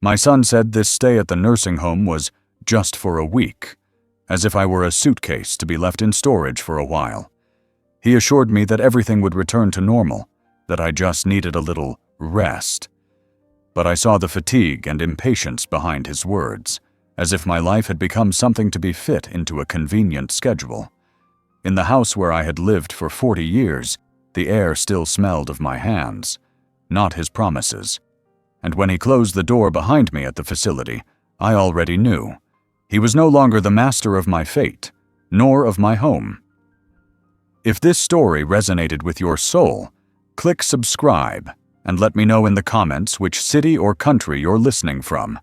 My son said this stay at the nursing home was just for a week, as if I were a suitcase to be left in storage for a while. He assured me that everything would return to normal, that I just needed a little rest. But I saw the fatigue and impatience behind his words, as if my life had become something to be fit into a convenient schedule. In the house where I had lived for 40 years, the air still smelled of my hands, not his promises. And when he closed the door behind me at the facility, I already knew. He was no longer the master of my fate, nor of my home. If this story resonated with your soul, click subscribe and let me know in the comments which city or country you're listening from.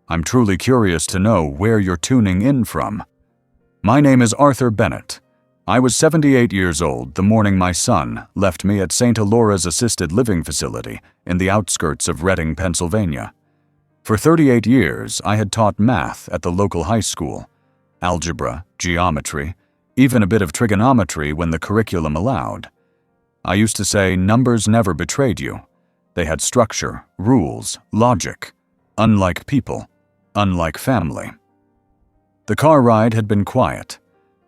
I'm truly curious to know where you're tuning in from. My name is Arthur Bennett. I was 78 years old the morning my son left me at St. Alora's assisted living facility in the outskirts of Reading, Pennsylvania. For 38 years, I had taught math at the local high school, algebra, geometry, even a bit of trigonometry when the curriculum allowed. I used to say numbers never betrayed you. They had structure, rules, logic, unlike people, unlike family. The car ride had been quiet.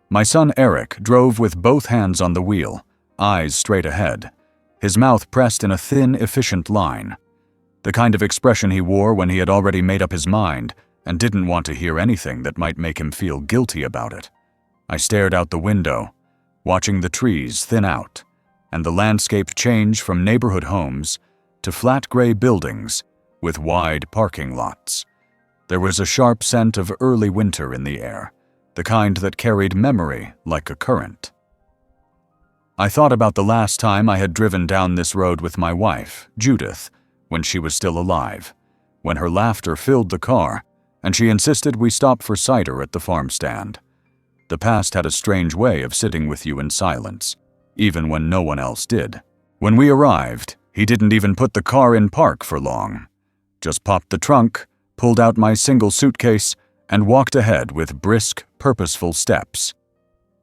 My son Eric drove with both hands on the wheel, eyes straight ahead, his mouth pressed in a thin, efficient line. The kind of expression he wore when he had already made up his mind and didn't want to hear anything that might make him feel guilty about it. I stared out the window, watching the trees thin out, and the landscape change from neighborhood homes to flat gray buildings with wide parking lots. There was a sharp scent of early winter in the air, the kind that carried memory like a current. I thought about the last time I had driven down this road with my wife, Judith, when she was still alive, when her laughter filled the car, and she insisted we stop for cider at the farm stand. The past had a strange way of sitting with you in silence, even when no one else did. When we arrived, he didn't even put the car in park for long. Just popped the trunk, pulled out my single suitcase, and walked ahead with brisk, purposeful steps.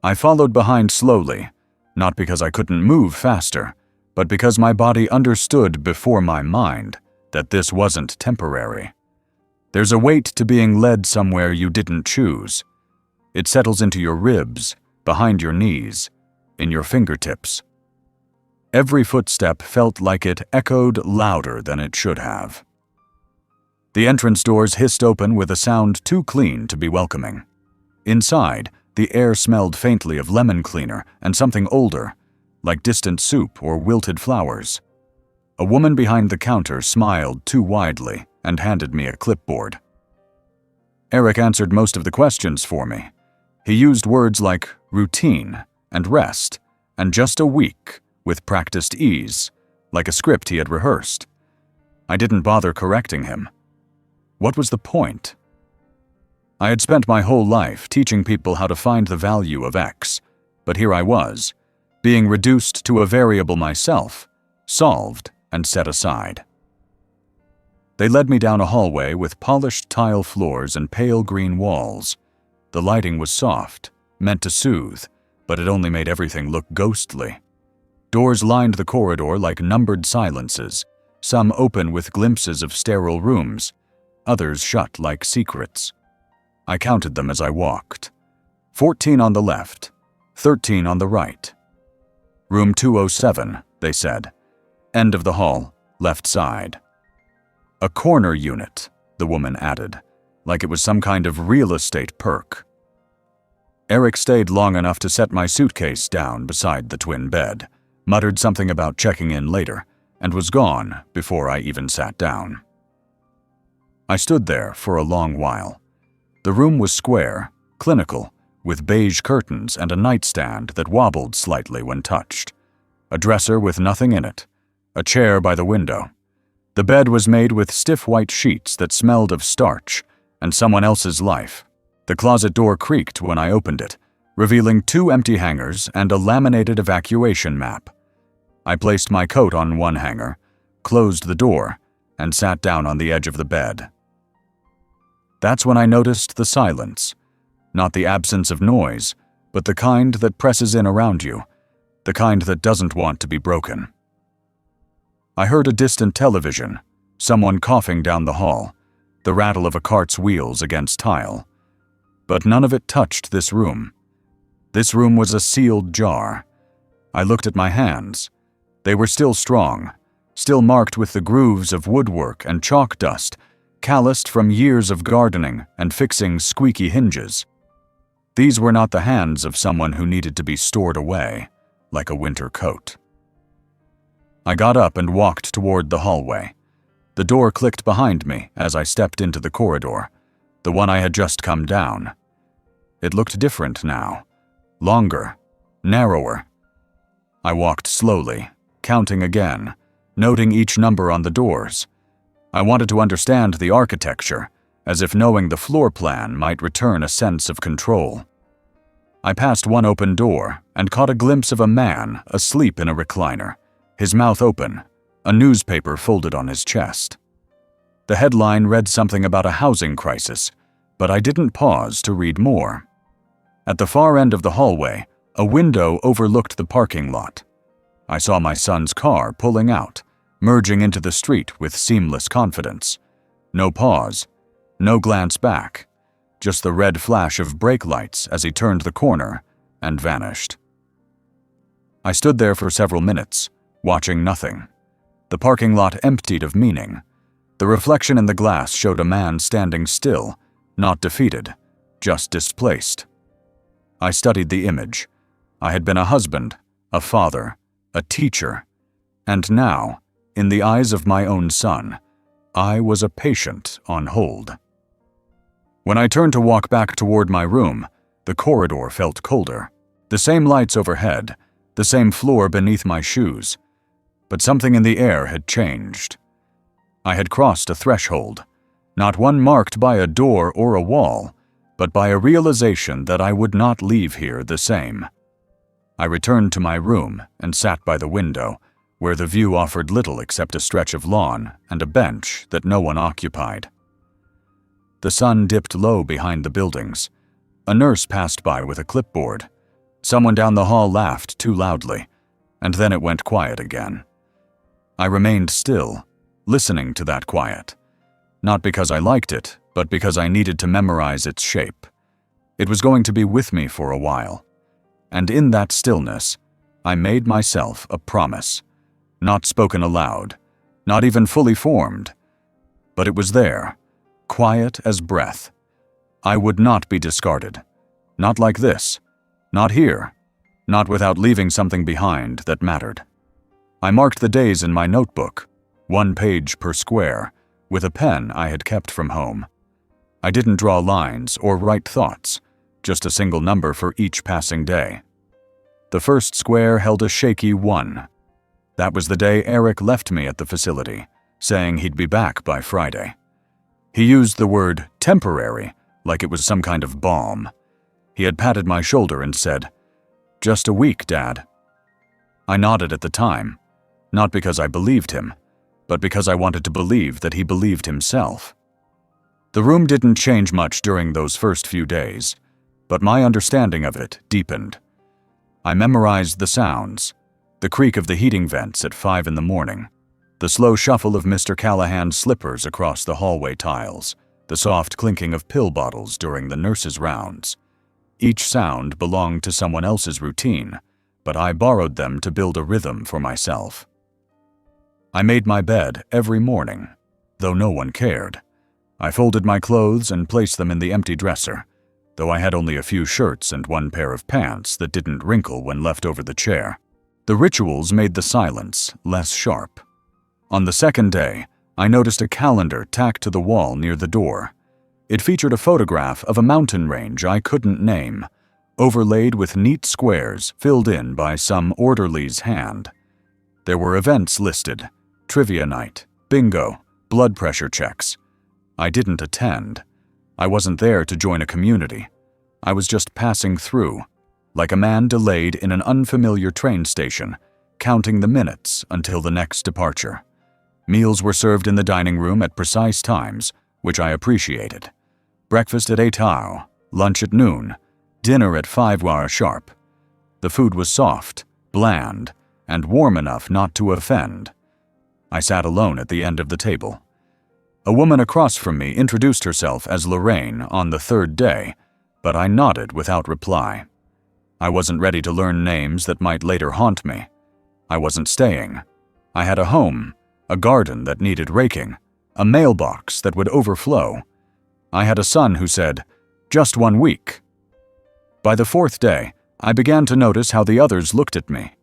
I followed behind slowly, not because I couldn't move faster, but because my body understood before my mind that this wasn't temporary. There's a weight to being led somewhere you didn't choose. It settles into your ribs, behind your knees, in your fingertips. Every footstep felt like it echoed louder than it should have. The entrance doors hissed open with a sound too clean to be welcoming. Inside, the air smelled faintly of lemon cleaner and something older, like distant soup or wilted flowers. A woman behind the counter smiled too widely and handed me a clipboard. Eric answered most of the questions for me. He used words like routine and rest and just a week with practiced ease, like a script he had rehearsed. I didn't bother correcting him. What was the point? I had spent my whole life teaching people how to find the value of X, but here I was, being reduced to a variable myself, solved and set aside. They led me down a hallway with polished tile floors and pale green walls. The lighting was soft, meant to soothe, but it only made everything look ghostly. Doors lined the corridor like numbered silences, some open with glimpses of sterile rooms, others shut like secrets. I counted them as I walked. 14 on the left, 13 on the right. Room 207, they said. End of the hall, left side. A corner unit, the woman added, like it was some kind of real estate perk. Eric stayed long enough to set my suitcase down beside the twin bed, muttered something about checking in later, and was gone before I even sat down. I stood there for a long while. The room was square, clinical, with beige curtains and a nightstand that wobbled slightly when touched. A dresser with nothing in it. A chair by the window. The bed was made with stiff white sheets that smelled of starch and someone else's life. The closet door creaked when I opened it, revealing 2 empty hangers and a laminated evacuation map. I placed my coat on one hanger, closed the door, and sat down on the edge of the bed. That's when I noticed the silence, not the absence of noise, but the kind that presses in around you, the kind that doesn't want to be broken. I heard a distant television, someone coughing down the hall, the rattle of a cart's wheels against tile. But none of it touched this room. This room was a sealed jar. I looked at my hands. They were still strong, still marked with the grooves of woodwork and chalk dust, calloused from years of gardening and fixing squeaky hinges. These were not the hands of someone who needed to be stored away, like a winter coat. I got up and walked toward the hallway. The door clicked behind me as I stepped into the corridor, the one I had just come down. It looked different now, longer, narrower. I walked slowly, counting again, noting each number on the doors. I wanted to understand the architecture, as if knowing the floor plan might return a sense of control. I passed one open door and caught a glimpse of a man asleep in a recliner, his mouth open, a newspaper folded on his chest. The headline read something about a housing crisis, but I didn't pause to read more. At the far end of the hallway, a window overlooked the parking lot. I saw my son's car pulling out, merging into the street with seamless confidence. No pause, no glance back, just the red flash of brake lights as he turned the corner and vanished. I stood there for several minutes, watching nothing. The parking lot emptied of meaning. The reflection in the glass showed a man standing still, not defeated, just displaced. I studied the image. I had been a husband, a father, a teacher, and now, in the eyes of my own son, I was a patient on hold. When I turned to walk back toward my room, the corridor felt colder. The same lights overhead, the same floor beneath my shoes. But something in the air had changed. I had crossed a threshold, not one marked by a door or a wall, but by a realization that I would not leave here the same. I returned to my room and sat by the window, where the view offered little except a stretch of lawn and a bench that no one occupied. The sun dipped low behind the buildings. A nurse passed by with a clipboard. Someone down the hall laughed too loudly, and then it went quiet again. I remained still, listening to that quiet. Not because I liked it, but because I needed to memorize its shape. It was going to be with me for a while. And in that stillness, I made myself a promise. Not spoken aloud, not even fully formed. But it was there, quiet as breath. I would not be discarded. Not like this. Not here. Not without leaving something behind that mattered. I marked the days in my notebook, 1 page per square, with a pen I had kept from home. I didn't draw lines or write thoughts, just a single number for each passing day. The first square held a shaky 1. That was the day Eric left me at the facility, saying he'd be back by Friday. He used the word temporary like it was some kind of balm. He had patted my shoulder and said, "Just a week, Dad." I nodded at the time, not because I believed him, but because I wanted to believe that he believed himself. The room didn't change much during those first few days, but my understanding of it deepened. I memorized the sounds, the creak of the heating vents at 5 in the morning, the slow shuffle of Mr. Callahan's slippers across the hallway tiles, the soft clinking of pill bottles during the nurse's rounds. Each sound belonged to someone else's routine, but I borrowed them to build a rhythm for myself. I made my bed every morning, though no one cared. I folded my clothes and placed them in the empty dresser, though I had only a few shirts and 1 pair of pants that didn't wrinkle when left over the chair. The rituals made the silence less sharp. On the second day, I noticed a calendar tacked to the wall near the door. It featured a photograph of a mountain range I couldn't name, overlaid with neat squares filled in by some orderly's hand. There were events listed: trivia night, bingo, blood pressure checks. I didn't attend. I wasn't there to join a community. I was just passing through, like a man delayed in an unfamiliar train station, counting the minutes until the next departure. Meals were served in the dining room at precise times, which I appreciated. Breakfast at 8:00, lunch at noon, dinner at 5:00 sharp. The food was soft, bland, and warm enough not to offend. I sat alone at the end of the table. A woman across from me introduced herself as Lorraine on the third day, but I nodded without reply. I wasn't ready to learn names that might later haunt me. I wasn't staying. I had a home, a garden that needed raking, a mailbox that would overflow. I had a son who said, "Just 1 week." By the fourth day, I began to notice how the others looked at me.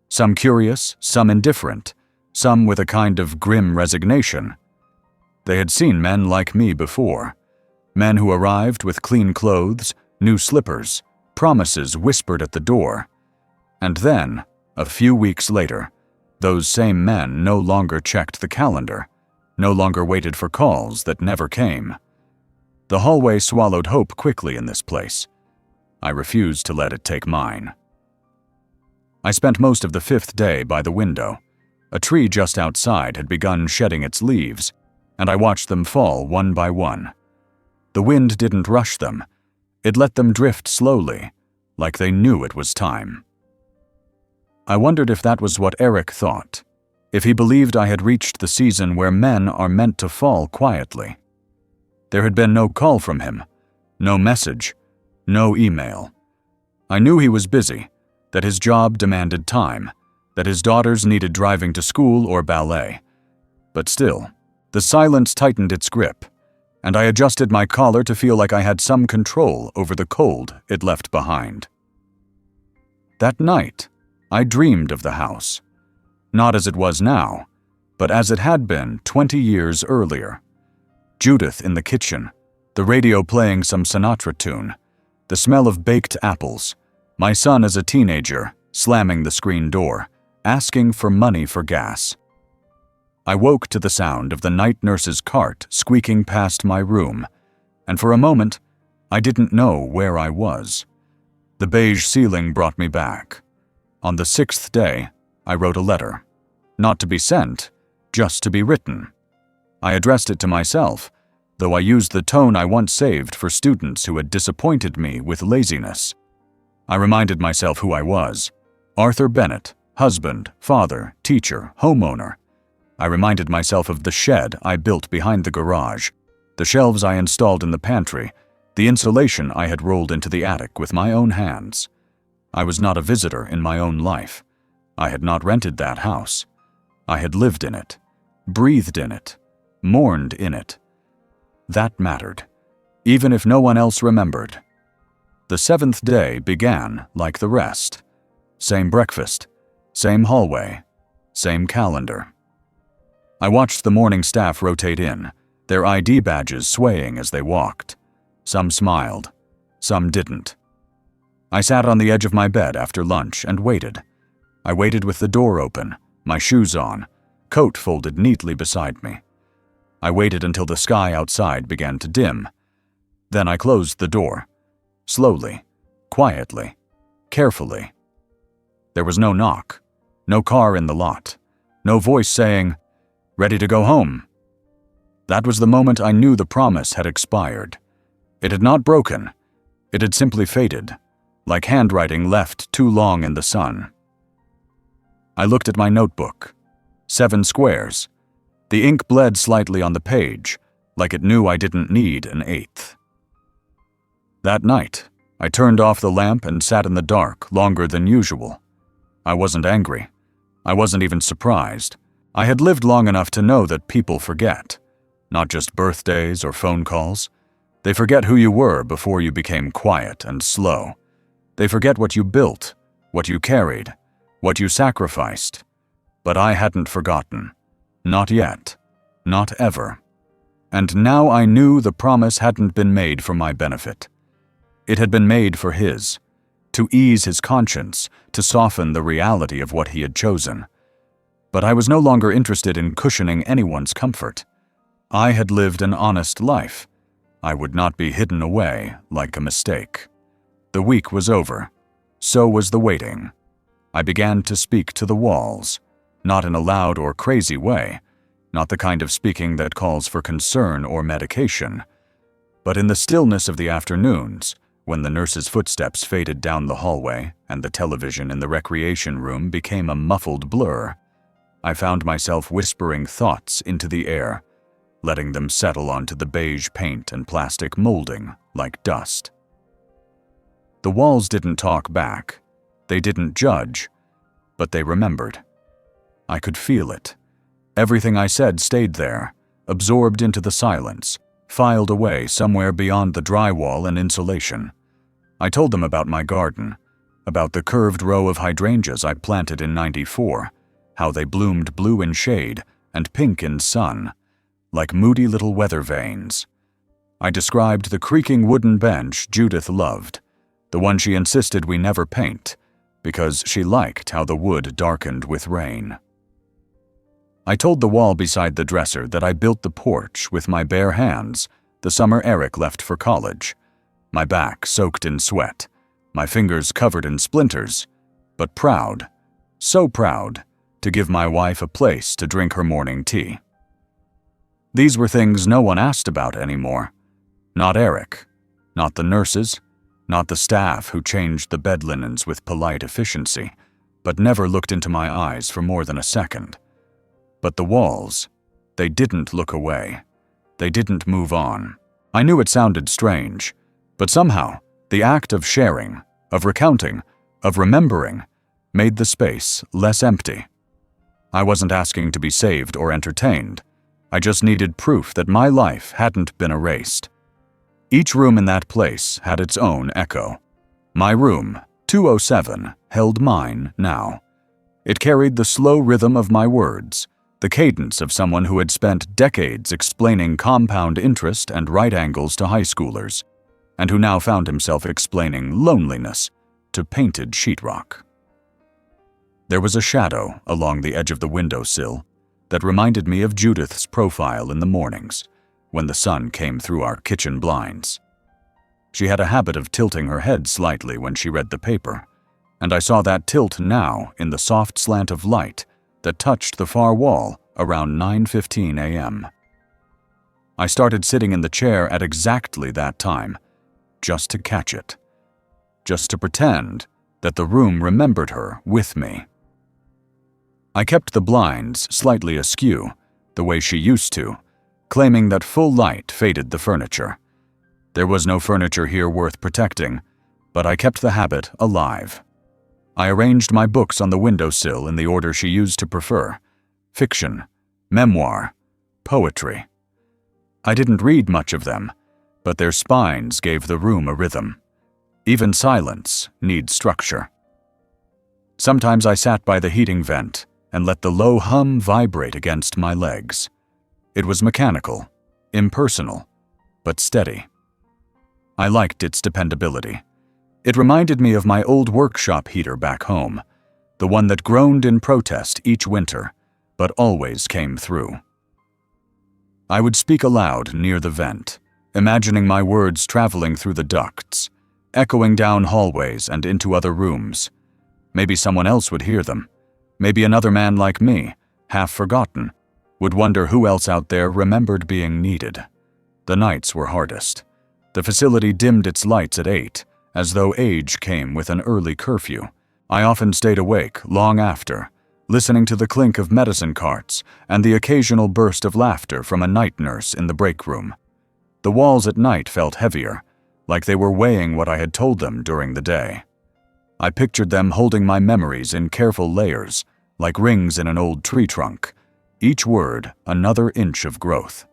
Some curious, some indifferent, some with a kind of grim resignation. They had seen men like me before. Men who arrived with clean clothes, new slippers, promises whispered at the door. And then, a few weeks later, those same men no longer checked the calendar, no longer waited for calls that never came. The hallway swallowed hope quickly in this place. I refused to let it take mine. I spent most of the fifth day by the window. A tree just outside had begun shedding its leaves, and I watched them fall one by one. The wind didn't rush them. It let them drift slowly, like they knew it was time. I wondered if that was what Eric thought, if he believed I had reached the season where men are meant to fall quietly. There had been no call from him, no message, no email. I knew he was busy, that his job demanded time, that his daughters needed driving to school or ballet. But still, the silence tightened its grip, and I adjusted my collar to feel like I had some control over the cold it left behind. That night, I dreamed of the house, not as it was now, but as it had been 20 years earlier. Judith in the kitchen, the radio playing some Sinatra tune, the smell of baked apples, my son as a teenager slamming the screen door, asking for money for gas. I woke to the sound of the night nurse's cart squeaking past my room, and for a moment, I didn't know where I was. The beige ceiling brought me back. On the 6th day, I wrote a letter. Not to be sent, just to be written. I addressed it to myself, though I used the tone I once saved for students who had disappointed me with laziness. I reminded myself who I was. Arthur Bennett, husband, father, teacher, homeowner. I reminded myself of the shed I built behind the garage, the shelves I installed in the pantry, the insulation I had rolled into the attic with my own hands. I was not a visitor in my own life. I had not rented that house. I had lived in it, breathed in it, mourned in it. That mattered, even if no one else remembered. The 7th day began like the rest. Same breakfast, same hallway, same calendar. I watched the morning staff rotate in, their ID badges swaying as they walked. Some smiled, some didn't. I sat on the edge of my bed after lunch and waited. I waited with the door open, my shoes on, coat folded neatly beside me. I waited until the sky outside began to dim. Then I closed the door, slowly, quietly, carefully. There was no knock, no car in the lot, no voice saying, "Ready to go home?" That was the moment I knew the promise had expired. It had not broken. It had simply faded, like handwriting left too long in the sun. I looked at my notebook. 7 squares. The ink bled slightly on the page, like it knew I didn't need an 8th. That night, I turned off the lamp and sat in the dark longer than usual. I wasn't angry. I wasn't even surprised. I had lived long enough to know that people forget. Not just birthdays or phone calls. They forget who you were before you became quiet and slow. They forget what you built, what you carried, what you sacrificed. But I hadn't forgotten. Not yet. Not ever. And now I knew the promise hadn't been made for my benefit. It had been made for his, to ease his conscience, to soften the reality of what he had chosen. But I was no longer interested in cushioning anyone's comfort. I had lived an honest life. I would not be hidden away like a mistake. The week was over. So was the waiting. I began to speak to the walls, not in a loud or crazy way, not the kind of speaking that calls for concern or medication, but in the stillness of the afternoons, when the nurse's footsteps faded down the hallway and the television in the recreation room became a muffled blur, I found myself whispering thoughts into the air, letting them settle onto the beige paint and plastic molding like dust. The walls didn't talk back. They didn't judge, but they remembered. I could feel it. Everything I said stayed there, absorbed into the silence, filed away somewhere beyond the drywall and insulation. I told them about my garden, about the curved row of hydrangeas I planted in '94, how they bloomed blue in shade and pink in sun, like moody little weather vanes. I described the creaking wooden bench Judith loved, the one she insisted we never paint, because she liked how the wood darkened with rain. I told the wall beside the dresser that I built the porch with my bare hands the summer Eric left for college, my back soaked in sweat, my fingers covered in splinters, but proud, so proud, to give my wife a place to drink her morning tea. These were things no one asked about anymore. Not Eric, not the nurses, not the staff who changed the bed linens with polite efficiency, but never looked into my eyes for more than a second. But the walls, they didn't look away. They didn't move on. I knew it sounded strange, but somehow the act of sharing, of recounting, of remembering, made the space less empty. I wasn't asking to be saved or entertained. I just needed proof that my life hadn't been erased. Each room in that place had its own echo. My room, 207, held mine now. It carried the slow rhythm of my words, the cadence of someone who had spent decades explaining compound interest and right angles to high schoolers, and who now found himself explaining loneliness to painted sheetrock. There was a shadow along the edge of the windowsill that reminded me of Judith's profile in the mornings when the sun came through our kitchen blinds. She had a habit of tilting her head slightly when she read the paper, and I saw that tilt now in the soft slant of light that touched the far wall around 9:15 a.m. I started sitting in the chair at exactly that time, just to catch it, just to pretend that the room remembered her with me. I kept the blinds slightly askew, the way she used to, claiming that full light faded the furniture. There was no furniture here worth protecting, but I kept the habit alive. I arranged my books on the windowsill in the order she used to prefer: fiction, memoir, poetry. I didn't read much of them, but their spines gave the room a rhythm. Even silence needs structure. Sometimes I sat by the heating vent and let the low hum vibrate against my legs. It was mechanical, impersonal, but steady. I liked its dependability. It reminded me of my old workshop heater back home, the one that groaned in protest each winter, but always came through. I would speak aloud near the vent, imagining my words traveling through the ducts, echoing down hallways and into other rooms. Maybe someone else would hear them. Maybe another man like me, half forgotten, would wonder who else out there remembered being needed. The nights were hardest. The facility dimmed its lights at 8, as though age came with an early curfew. I often stayed awake long after, listening to the clink of medicine carts and the occasional burst of laughter from a night nurse in the break room. The walls at night felt heavier, like they were weighing what I had told them during the day. I pictured them holding my memories in careful layers, like rings in an old tree trunk, each word another inch of growth.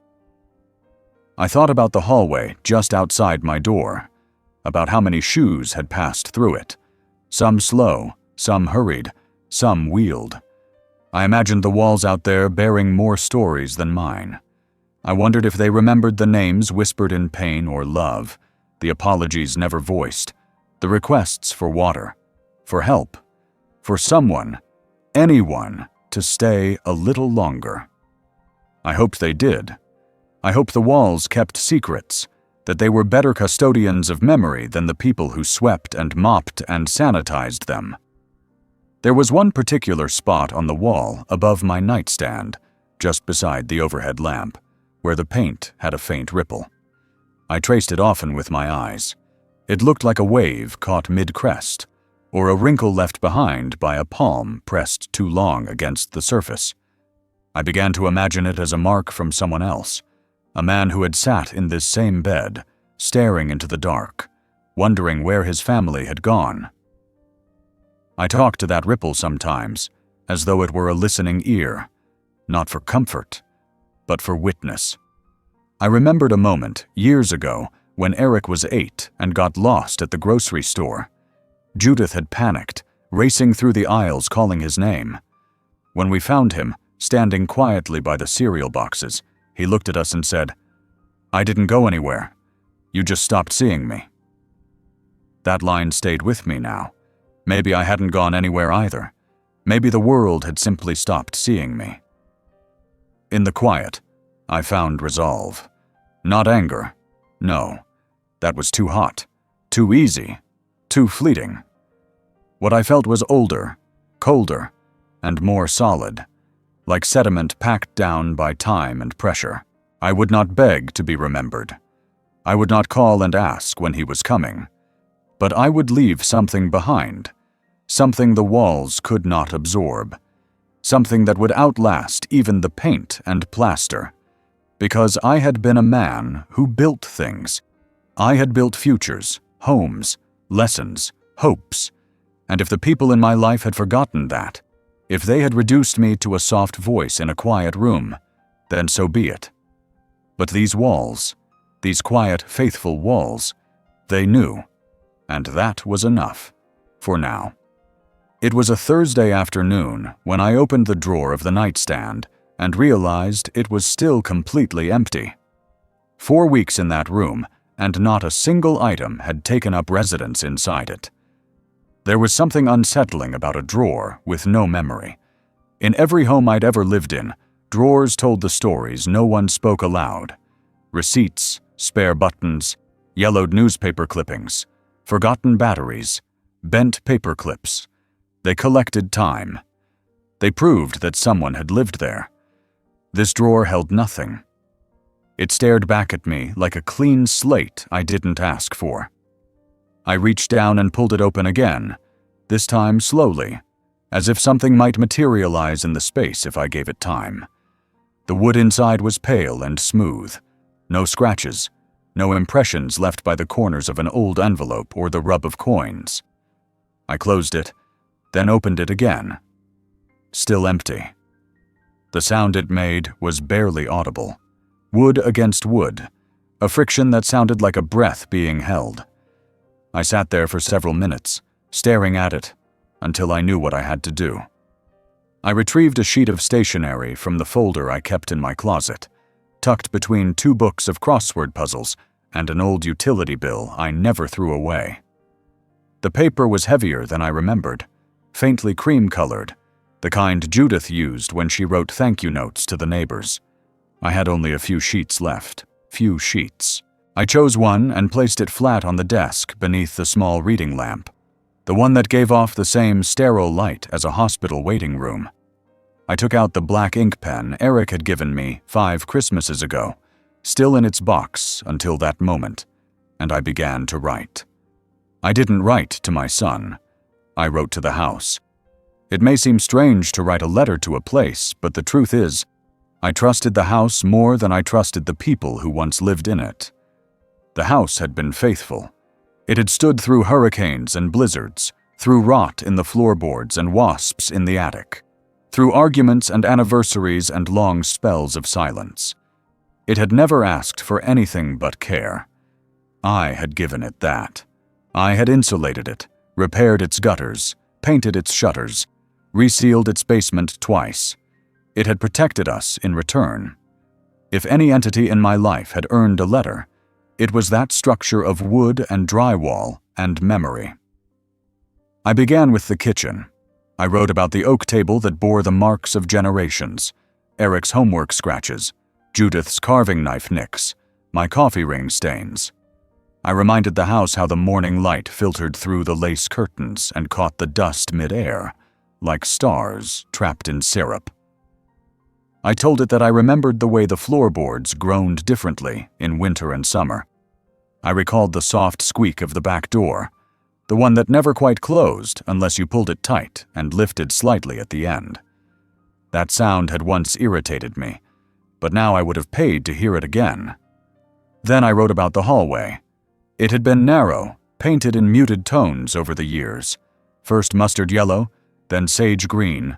I thought about the hallway just outside my door, about how many shoes had passed through it, some slow, some hurried, some wheeled. I imagined the walls out there bearing more stories than mine. I wondered if they remembered the names whispered in pain or love, the apologies never voiced, the requests for water, for help, for someone, anyone, to stay a little longer. I hoped they did. I hoped the walls kept secrets, that they were better custodians of memory than the people who swept and mopped and sanitized them. There was one particular spot on the wall above my nightstand, just beside the overhead lamp, where the paint had a faint ripple. I traced it often with my eyes. It looked like a wave caught mid-crest, or a wrinkle left behind by a palm pressed too long against the surface. I began to imagine it as a mark from someone else, a man who had sat in this same bed, staring into the dark, wondering where his family had gone. I talk to that ripple sometimes, as though it were a listening ear, not for comfort, but for witness. I remembered a moment, years ago, when Eric was 8 and got lost at the grocery store. Judith had panicked, racing through the aisles calling his name. When we found him, standing quietly by the cereal boxes, he looked at us and said, "I didn't go anywhere. You just stopped seeing me." That line stayed with me now. Maybe I hadn't gone anywhere either. Maybe the world had simply stopped seeing me. In the quiet, I found resolve. Not anger. No, that was too hot, too easy, too fleeting. What I felt was older, colder, and more solid, like sediment packed down by time and pressure. I would not beg to be remembered. I would not call and ask when he was coming. But I would leave something behind, something the walls could not absorb, something that would outlast even the paint and plaster. Because I had been a man who built things. I had built futures, homes, lessons, hopes. And if the people in my life had forgotten that, if they had reduced me to a soft voice in a quiet room, then so be it. But these walls, these quiet, faithful walls, they knew, and that was enough, for now. It was a Thursday afternoon when I opened the drawer of the nightstand and realized it was still completely empty. 4 weeks in that room, and not a single item had taken up residence inside it. There was something unsettling about a drawer with no memory. In every home I'd ever lived in, drawers told the stories no one spoke aloud. Receipts, spare buttons, yellowed newspaper clippings, forgotten batteries, bent paper clips. They collected time. They proved that someone had lived there. This drawer held nothing. It stared back at me like a clean slate I didn't ask for. I reached down and pulled it open again, this time slowly, as if something might materialize in the space if I gave it time. The wood inside was pale and smooth. No scratches, no impressions left by the corners of an old envelope or the rub of coins. I closed it, then opened it again. Still empty. The sound it made was barely audible. Wood against wood, a friction that sounded like a breath being held. I sat there for several minutes, staring at it, until I knew what I had to do. I retrieved a sheet of stationery from the folder I kept in my closet, tucked between 2 books of crossword puzzles and an old utility bill I never threw away. The paper was heavier than I remembered, faintly cream-colored, the kind Judith used when she wrote thank you notes to the neighbors. I had only a few sheets left. Few sheets. I chose one and placed it flat on the desk beneath the small reading lamp, the one that gave off the same sterile light as a hospital waiting room. I took out the black ink pen Eric had given me 5 Christmases ago, still in its box until that moment, and I began to write. I didn't write to my son. I wrote to the house. It may seem strange to write a letter to a place, but the truth is, I trusted the house more than I trusted the people who once lived in it. The house had been faithful. It had stood through hurricanes and blizzards, through rot in the floorboards and wasps in the attic, through arguments and anniversaries and long spells of silence. It had never asked for anything but care. I had given it that. I had insulated it, repaired its gutters, painted its shutters, resealed its basement twice. It had protected us in return. If any entity in my life had earned a letter, it was that structure of wood and drywall and memory. I began with the kitchen. I wrote about the oak table that bore the marks of generations, Eric's homework scratches, Judith's carving knife nicks, my coffee ring stains. I reminded the house how the morning light filtered through the lace curtains and caught the dust mid-air, like stars trapped in syrup. I told it that I remembered the way the floorboards groaned differently in winter and summer. I recalled the soft squeak of the back door, the one that never quite closed unless you pulled it tight and lifted slightly at the end. That sound had once irritated me, but now I would have paid to hear it again. Then I wrote about the hallway. It had been narrow, painted in muted tones over the years. First mustard yellow, then sage green,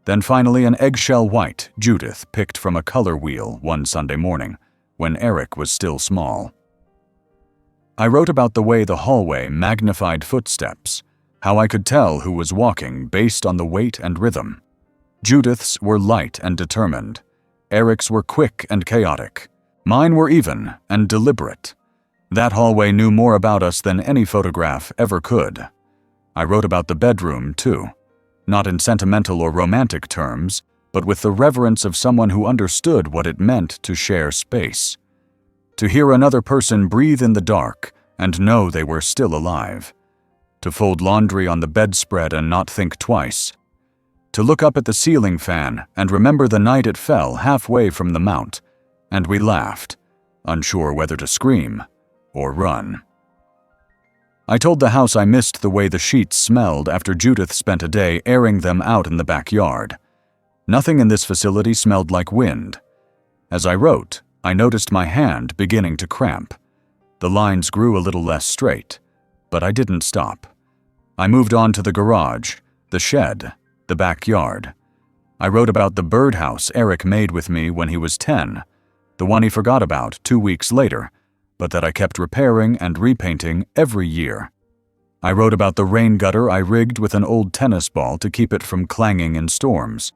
then finally an eggshell white Judith picked from a color wheel one Sunday morning, when Eric was still small. I wrote about the way the hallway magnified footsteps, how I could tell who was walking based on the weight and rhythm. Judith's were light and determined. Eric's were quick and chaotic. Mine were even and deliberate. That hallway knew more about us than any photograph ever could. I wrote about the bedroom, too. Not in sentimental or romantic terms, but with the reverence of someone who understood what it meant to share space. To hear another person breathe in the dark and know they were still alive. To fold laundry on the bedspread and not think twice. To look up at the ceiling fan and remember the night it fell halfway from the mount, and we laughed, unsure whether to scream or run. I told the house I missed the way the sheets smelled after Judith spent a day airing them out in the backyard. Nothing in this facility smelled like wind. As I wrote, I noticed my hand beginning to cramp. The lines grew a little less straight, but I didn't stop. I moved on to the garage, the shed, the backyard. I wrote about the birdhouse Eric made with me when he was 10, the one he forgot about 2 weeks later, but that I kept repairing and repainting every year. I wrote about the rain gutter I rigged with an old tennis ball to keep it from clanging in storms.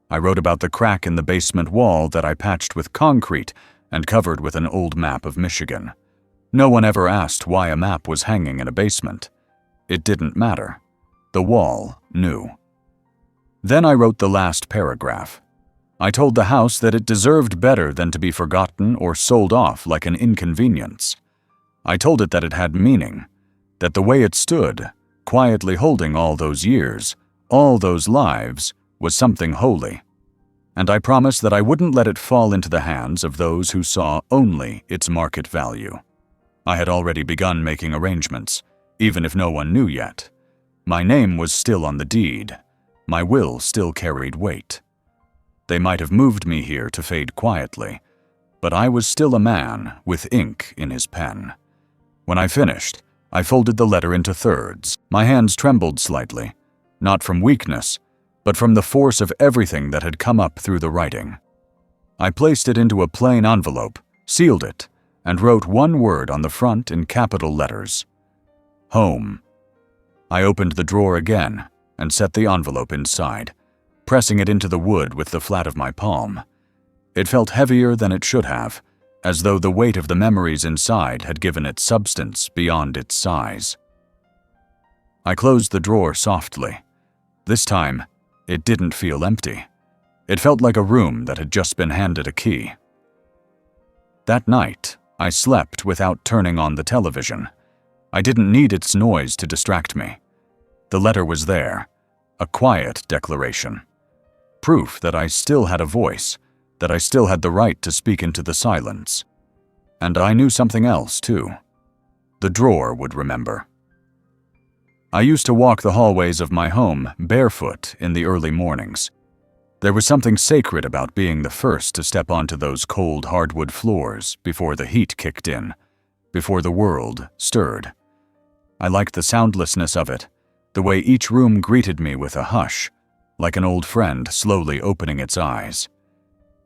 I wrote about the crack in the basement wall that I patched with concrete and covered with an old map of Michigan. No one ever asked why a map was hanging in a basement. It didn't matter. The wall knew. Then I wrote the last paragraph. I told the house that it deserved better than to be forgotten or sold off like an inconvenience. I told it that it had meaning, that the way it stood, quietly holding all those years, all those lives, was something holy. And I promised that I wouldn't let it fall into the hands of those who saw only its market value. I had already begun making arrangements, even if no one knew yet. My name was still on the deed. My will still carried weight. They might have moved me here to fade quietly, but I was still a man with ink in his pen. When I finished, I folded the letter into thirds. My hands trembled slightly, not from weakness, but from the force of everything that had come up through the writing. I placed it into a plain envelope, sealed it, and wrote one word on the front in capital letters: Home. I opened the drawer again and set the envelope inside, pressing it into the wood with the flat of my palm. It felt heavier than it should have, as though the weight of the memories inside had given it substance beyond its size. I closed the drawer softly. This time, it didn't feel empty. It felt like a room that had just been handed a key. That night, I slept without turning on the television. I didn't need its noise to distract me. The letter was there, a quiet declaration. Proof that I still had a voice, that I still had the right to speak into the silence. And I knew something else, too. The drawer would remember. I used to walk the hallways of my home barefoot in the early mornings. There was something sacred about being the first to step onto those cold hardwood floors before the heat kicked in, before the world stirred. I liked the soundlessness of it, the way each room greeted me with a hush, like an old friend slowly opening its eyes.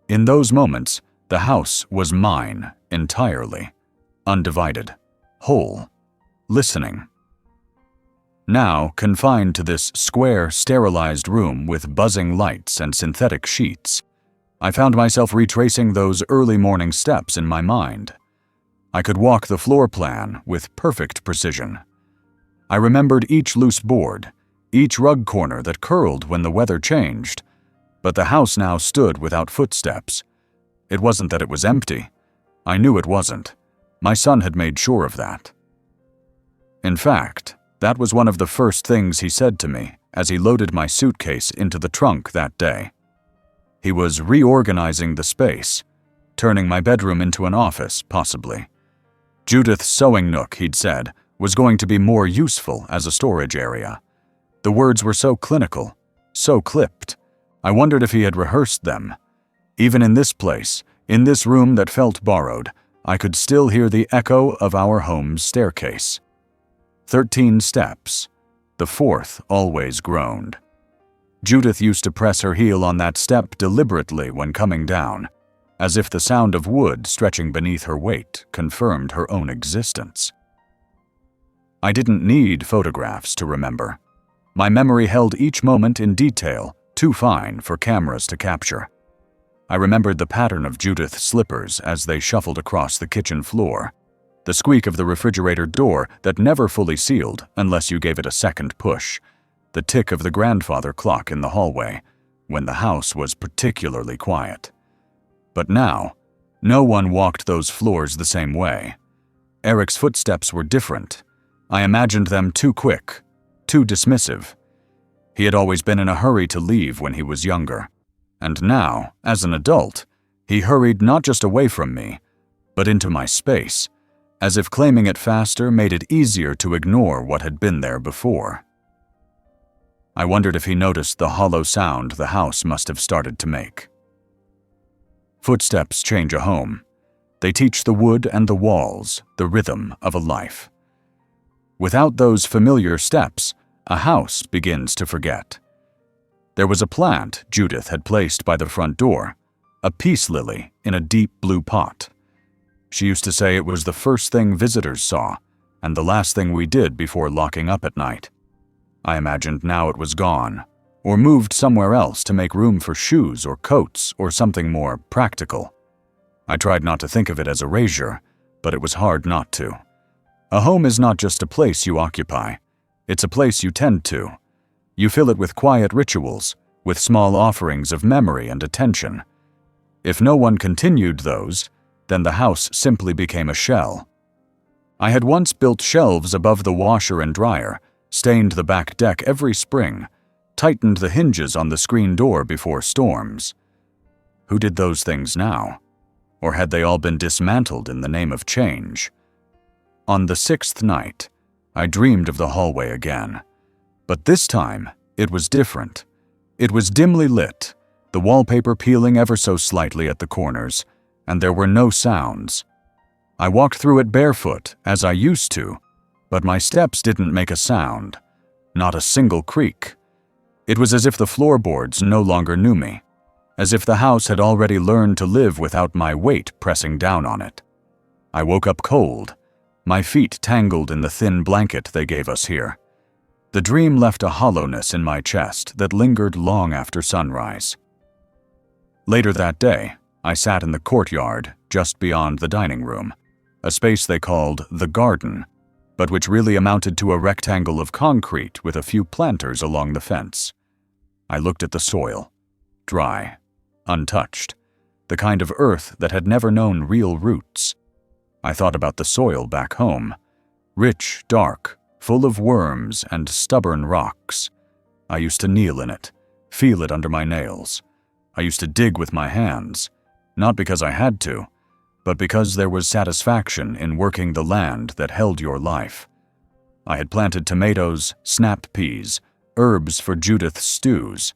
In those moments, the house was mine entirely, undivided, whole, listening. Now, confined to this square, sterilized room with buzzing lights and synthetic sheets, I found myself retracing those early morning steps in my mind. I could walk the floor plan with perfect precision. I remembered each loose board, each rug corner that curled when the weather changed, but the house now stood without footsteps. It wasn't that it was empty. I knew it wasn't. My son had made sure of that. In fact, that was one of the first things he said to me as he loaded my suitcase into the trunk that day. He was reorganizing the space, turning my bedroom into an office, possibly. Judith's sewing nook, he'd said, was going to be more useful as a storage area. The words were so clinical, so clipped. I wondered if he had rehearsed them. Even in this place, in this room that felt borrowed, I could still hear the echo of our home's staircase. 13 steps. The fourth always groaned. Judith used to press her heel on that step deliberately when coming down, as if the sound of wood stretching beneath her weight confirmed her own existence. I didn't need photographs to remember. My memory held each moment in detail, too fine for cameras to capture. I remembered the pattern of Judith's slippers as they shuffled across the kitchen floor, the squeak of the refrigerator door that never fully sealed unless you gave it a second push, the tick of the grandfather clock in the hallway, when the house was particularly quiet. But now, no one walked those floors the same way. Eric's footsteps were different. I imagined them too quick, too dismissive. He had always been in a hurry to leave when he was younger, and now, as an adult, he hurried not just away from me, but into my space, as if claiming it faster made it easier to ignore what had been there before. I wondered if he noticed the hollow sound the house must have started to make. Footsteps change a home. They teach the wood and the walls the rhythm of a life. Without those familiar steps, a house begins to forget. There was a plant Judith had placed by the front door, a peace lily in a deep blue pot. She used to say it was the first thing visitors saw, and the last thing we did before locking up at night. I imagined now it was gone, or moved somewhere else to make room for shoes or coats or something more practical. I tried not to think of it as erasure, but it was hard not to. A home is not just a place you occupy. It's a place you tend to. You fill it with quiet rituals, with small offerings of memory and attention. If no one continued those, then the house simply became a shell. I had once built shelves above the washer and dryer, stained the back deck every spring, tightened the hinges on the screen door before storms. Who did those things now? Or had they all been dismantled in the name of change? On the 6th night, I dreamed of the hallway again. But this time, it was different. It was dimly lit, the wallpaper peeling ever so slightly at the corners, and there were no sounds. I walked through it barefoot, as I used to, but my steps didn't make a sound, not a single creak. It was as if the floorboards no longer knew me, as if the house had already learned to live without my weight pressing down on it. I woke up cold, my feet tangled in the thin blanket they gave us here. The dream left a hollowness in my chest that lingered long after sunrise. Later that day, I sat in the courtyard just beyond the dining room, a space they called the garden, but which really amounted to a rectangle of concrete with a few planters along the fence. I looked at the soil, dry, untouched, the kind of earth that had never known real roots. I thought about the soil back home, rich, dark, full of worms and stubborn rocks. I used to kneel in it, feel it under my nails. I used to dig with my hands, not because I had to, but because there was satisfaction in working the land that held your life. I had planted tomatoes, snap peas, herbs for Judith's stews.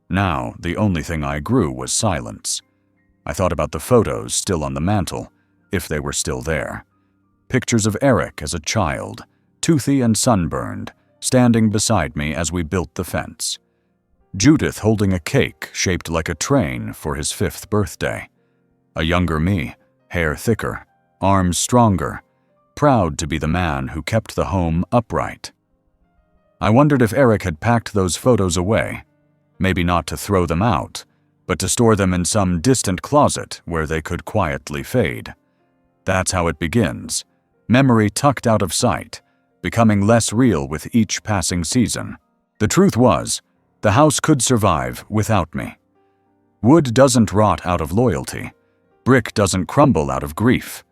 Now, the only thing I grew was silence. I thought about the photos still on the mantel, if they were still there. Pictures of Eric as a child, toothy and sunburned, standing beside me as we built the fence. Judith holding a cake shaped like a train for his 5th birthday. A younger me, hair thicker, arms stronger, proud to be the man who kept the home upright. I wondered if Eric had packed those photos away, maybe not to throw them out, but to store them in some distant closet where they could quietly fade. That's how it begins, memory tucked out of sight, becoming less real with each passing season. The truth was, the house could survive without me. Wood doesn't rot out of loyalty. Brick doesn't crumble out of grief.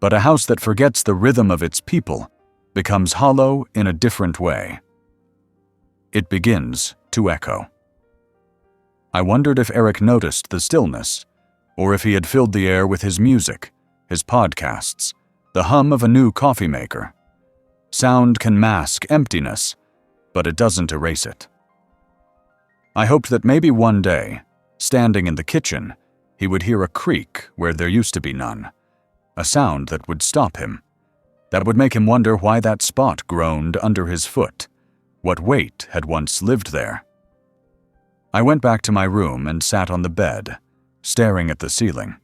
But a house that forgets the rhythm of its people becomes hollow in a different way. It begins to echo. I wondered if Eric noticed the stillness, or if he had filled the air with his music, his podcasts, the hum of a new coffee maker. Sound can mask emptiness, but it doesn't erase it. I hoped that maybe one day, standing in the kitchen, he would hear a creak where there used to be none, a sound that would stop him, that would make him wonder why that spot groaned under his foot, what weight had once lived there. I went back to my room and sat on the bed, staring at the ceiling.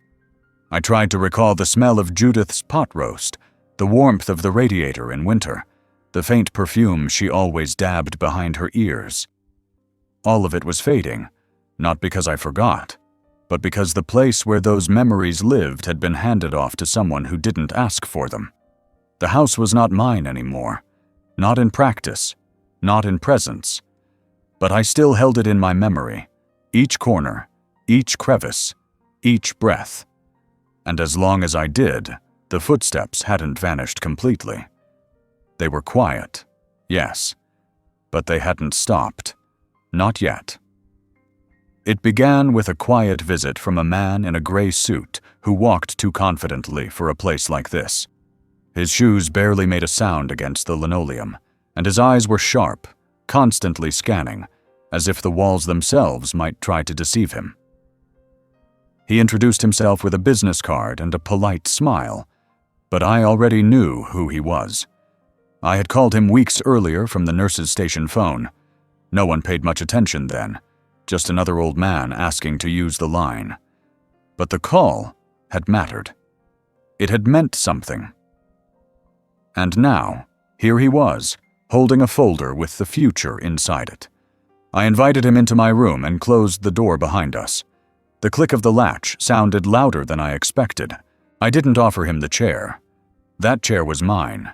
I tried to recall the smell of Judith's pot roast, the warmth of the radiator in winter, the faint perfume she always dabbed behind her ears. All of it was fading, not because I forgot, but because the place where those memories lived had been handed off to someone who didn't ask for them. The house was not mine anymore, not in practice, not in presence, but I still held it in my memory, each corner, each crevice, each breath. And as long as I did, the footsteps hadn't vanished completely. They were quiet, yes, but they hadn't stopped. Not yet. It began with a quiet visit from a man in a gray suit who walked too confidently for a place like this. His shoes barely made a sound against the linoleum, and his eyes were sharp, constantly scanning, as if the walls themselves might try to deceive him. He introduced himself with a business card and a polite smile, but I already knew who he was. I had called him weeks earlier from the nurse's station phone. No one paid much attention then, just another old man asking to use the line. But the call had mattered. It had meant something. And now, here he was, holding a folder with the future inside it. I invited him into my room and closed the door behind us. The click of the latch sounded louder than I expected. I didn't offer him the chair. That chair was mine.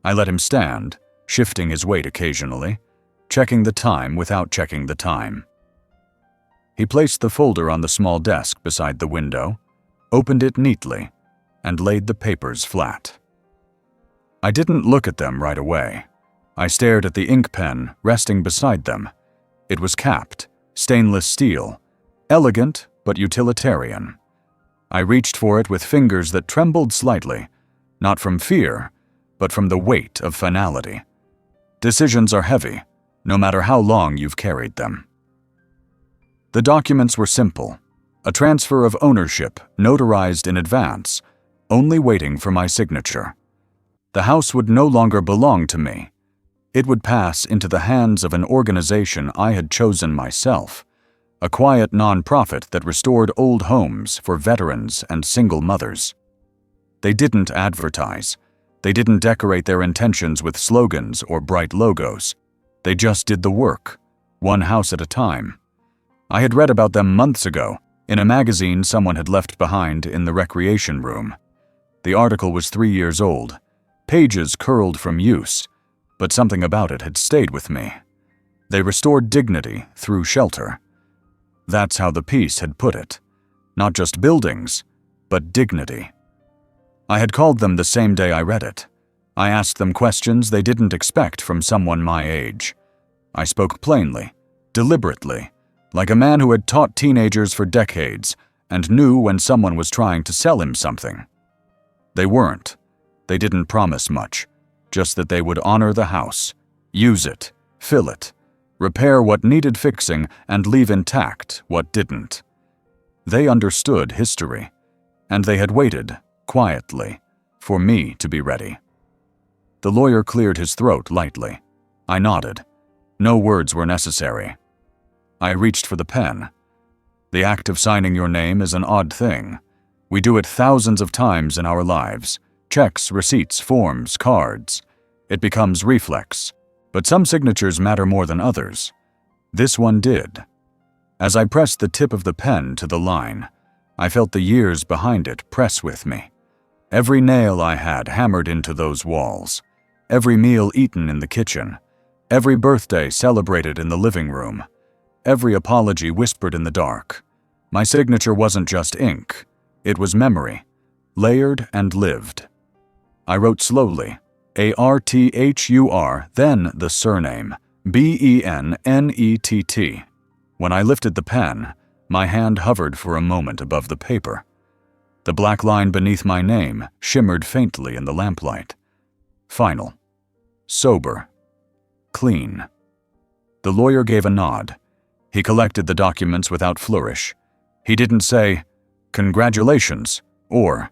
I let him stand, shifting his weight occasionally, checking the time without checking the time. He placed the folder on the small desk beside the window, opened it neatly, and laid the papers flat. I didn't look at them right away. I stared at the ink pen resting beside them. It was capped, stainless steel, elegant but utilitarian. I reached for it with fingers that trembled slightly, not from fear, but from the weight of finality. Decisions are heavy, no matter how long you've carried them. The documents were simple, a transfer of ownership notarized in advance, only waiting for my signature. The house would no longer belong to me. It would pass into the hands of an organization I had chosen myself, a quiet nonprofit that restored old homes for veterans and single mothers. They didn't advertise. They didn't decorate their intentions with slogans or bright logos. They just did the work, one house at a time. I had read about them months ago, in a magazine someone had left behind in the recreation room. The article was 3 years old, pages curled from use, but something about it had stayed with me. They restored dignity through shelter. That's how the piece had put it. Not just buildings, but dignity. I had called them the same day I read it. I asked them questions they didn't expect from someone my age. I spoke plainly, deliberately, like a man who had taught teenagers for decades and knew when someone was trying to sell him something. They weren't. They didn't promise much, just that they would honor the house, use it, fill it, repair what needed fixing, and leave intact what didn't. They understood history, and they had waited, quietly, for me to be ready. The lawyer cleared his throat lightly. I nodded. No words were necessary. I reached for the pen. The act of signing your name is an odd thing. We do it thousands of times in our lives. Checks, receipts, forms, cards. It becomes reflex. But some signatures matter more than others. This one did. As I pressed the tip of the pen to the line, I felt the years behind it press with me. Every nail I had hammered into those walls. Every meal eaten in the kitchen. Every birthday celebrated in the living room. Every apology whispered in the dark. My signature wasn't just ink. It was memory, layered and lived. I wrote slowly, Arthur, then the surname, Bennett. When I lifted the pen, my hand hovered for a moment above the paper. The black line beneath my name shimmered faintly in the lamplight. Final. Sober. Clean. The lawyer gave a nod. He collected the documents without flourish. He didn't say, "Congratulations," or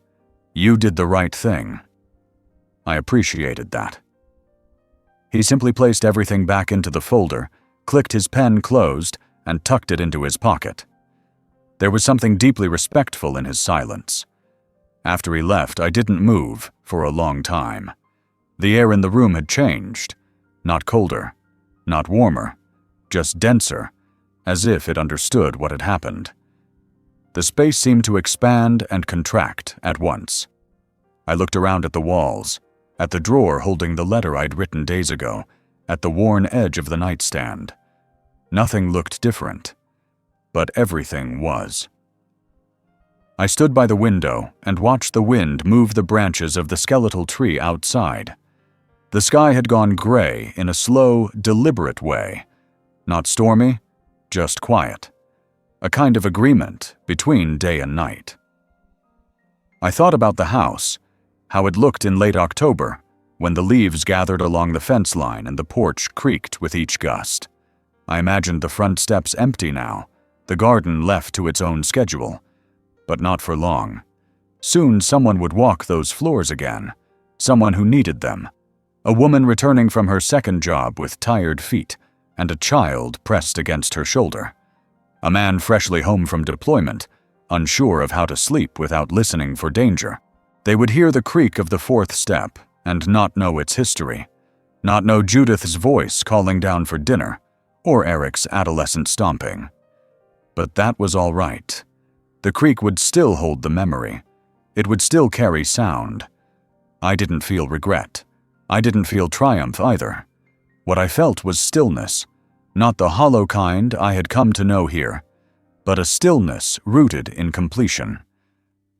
"You did the right thing." I appreciated that. He simply placed everything back into the folder, clicked his pen closed, and tucked it into his pocket. There was something deeply respectful in his silence. After he left, I didn't move for a long time. The air in the room had changed. Not colder, not warmer, just denser, as if it understood what had happened. The space seemed to expand and contract at once. I looked around at the walls, at the drawer holding the letter I'd written days ago, at the worn edge of the nightstand. Nothing looked different, but everything was. I stood by the window and watched the wind move the branches of the skeletal tree outside. The sky had gone gray in a slow, deliberate way. Not stormy, just quiet. A kind of agreement between day and night. I thought about the house, how it looked in late October, when the leaves gathered along the fence line and the porch creaked with each gust. I imagined the front steps empty now, the garden left to its own schedule. But not for long. Soon someone would walk those floors again, someone who needed them. A woman returning from her second job with tired feet, and a child pressed against her shoulder. A man freshly home from deployment, unsure of how to sleep without listening for danger. They would hear the creak of the fourth step and not know its history, not know Judith's voice calling down for dinner, or Eric's adolescent stomping. But that was all right. The creak would still hold the memory. It would still carry sound. I didn't feel regret. I didn't feel triumph either. What I felt was stillness, not the hollow kind I had come to know here, but a stillness rooted in completion.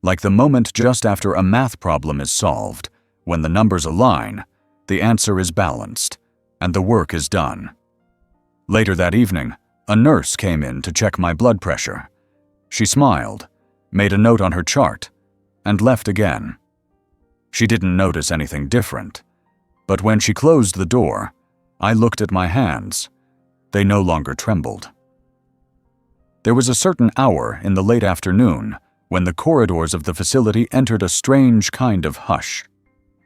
Like the moment just after a math problem is solved, when the numbers align, the answer is balanced, and the work is done. Later that evening, a nurse came in to check my blood pressure. She smiled, made a note on her chart, and left again. She didn't notice anything different, but when she closed the door, I looked at my hands. They no longer trembled. There was a certain hour in the late afternoon when the corridors of the facility entered a strange kind of hush.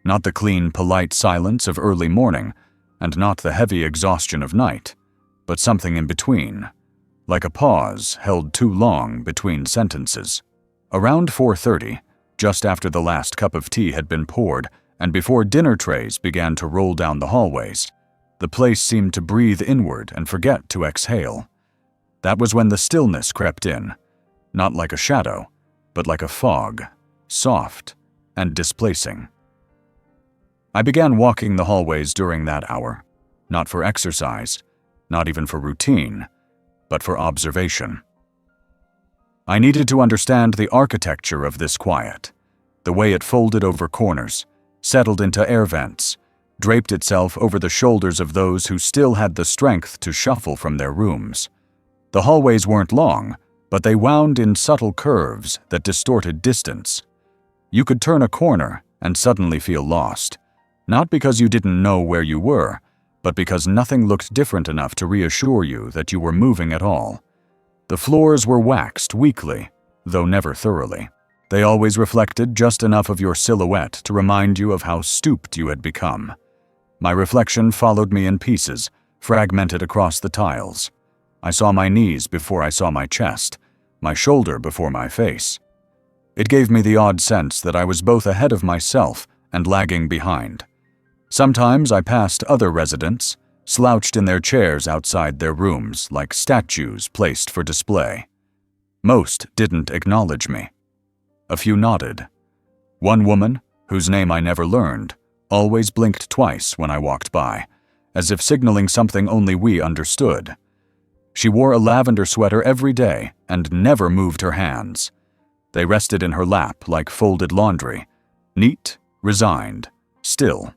Not the clean, polite silence of early morning, and not the heavy exhaustion of night, but something in between. Like a pause held too long between sentences. Around 4:30, just after the last cup of tea had been poured and before dinner trays began to roll down the hallways, the place seemed to breathe inward and forget to exhale. That was when the stillness crept in, not like a shadow, but like a fog, soft and displacing. I began walking the hallways during that hour, not for exercise, not even for routine, but for observation. I needed to understand the architecture of this quiet, the way it folded over corners, settled into air vents, draped itself over the shoulders of those who still had the strength to shuffle from their rooms. The hallways weren't long, but they wound in subtle curves that distorted distance. You could turn a corner and suddenly feel lost, not because you didn't know where you were, but because nothing looked different enough to reassure you that you were moving at all. The floors were waxed weakly, though never thoroughly. They always reflected just enough of your silhouette to remind you of how stooped you had become. My reflection followed me in pieces, fragmented across the tiles. I saw my knees before I saw my chest, my shoulder before my face. It gave me the odd sense that I was both ahead of myself and lagging behind. Sometimes I passed other residents, slouched in their chairs outside their rooms like statues placed for display. Most didn't acknowledge me. A few nodded. One woman, whose name I never learned, always blinked twice when I walked by, as if signaling something only we understood. She wore a lavender sweater every day and never moved her hands. They rested in her lap like folded laundry, neat, resigned, still.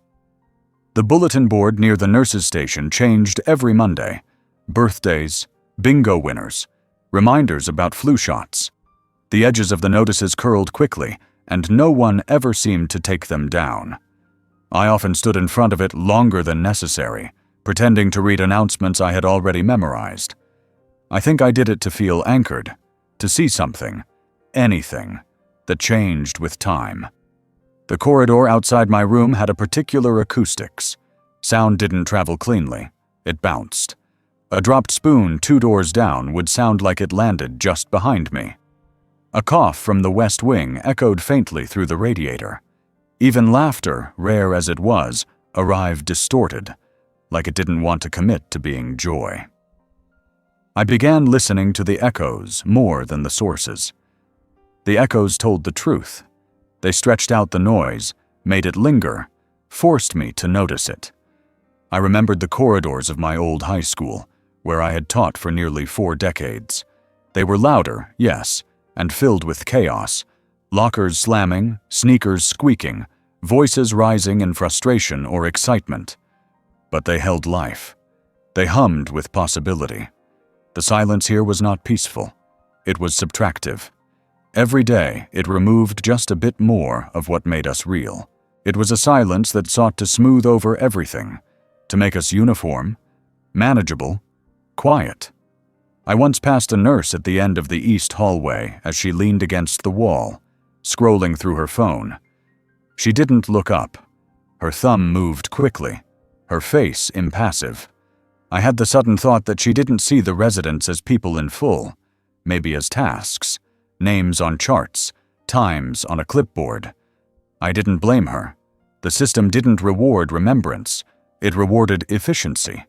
The bulletin board near the nurses' station changed every Monday. Birthdays, bingo winners, reminders about flu shots. The edges of the notices curled quickly, and no one ever seemed to take them down. I often stood in front of it longer than necessary, pretending to read announcements I had already memorized. I think I did it to feel anchored, to see something, anything, that changed with time. The corridor outside my room had a particular acoustics. Sound didn't travel cleanly. It bounced. A dropped spoon 2 doors down would sound like it landed just behind me. A cough from the west wing echoed faintly through the radiator. Even laughter, rare as it was, arrived distorted, like it didn't want to commit to being joy. I began listening to the echoes more than the sources. The echoes told the truth. They stretched out the noise, made it linger, forced me to notice it. I remembered the corridors of my old high school, where I had taught for nearly 4 decades. They were louder, yes, and filled with chaos. Lockers slamming, sneakers squeaking, voices rising in frustration or excitement. But they held life. They hummed with possibility. The silence here was not peaceful. It was subtractive. Every day, it removed just a bit more of what made us real. It was a silence that sought to smooth over everything, to make us uniform, manageable, quiet. I once passed a nurse at the end of the east hallway as she leaned against the wall, scrolling through her phone. She didn't look up. Her thumb moved quickly, her face impassive. I had the sudden thought that she didn't see the residents as people in full, maybe as tasks, names on charts, times on a clipboard. I didn't blame her. The system didn't reward remembrance. It rewarded efficiency.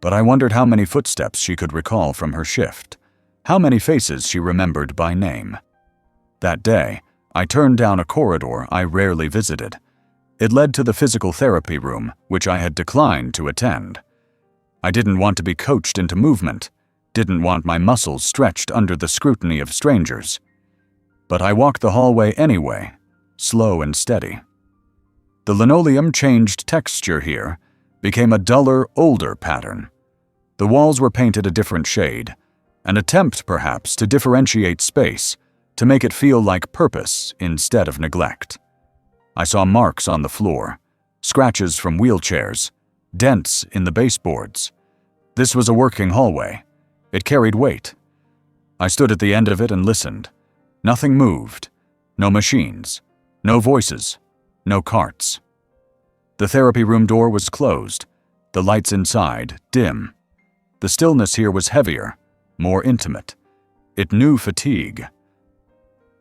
But I wondered how many footsteps she could recall from her shift, how many faces she remembered by name. That day, I turned down a corridor I rarely visited. It led to the physical therapy room, which I had declined to attend. I didn't want to be coached into movement, didn't want my muscles stretched under the scrutiny of strangers. But I walked the hallway anyway, slow and steady. The linoleum changed texture here, became a duller, older pattern. The walls were painted a different shade, an attempt, perhaps, to differentiate space, to make it feel like purpose instead of neglect. I saw marks on the floor, scratches from wheelchairs, dents in the baseboards. This was a working hallway. It carried weight. I stood at the end of it and listened. Nothing moved. No machines. No voices. No carts. The therapy room door was closed. The lights inside dim. The stillness here was heavier, more intimate. It knew fatigue.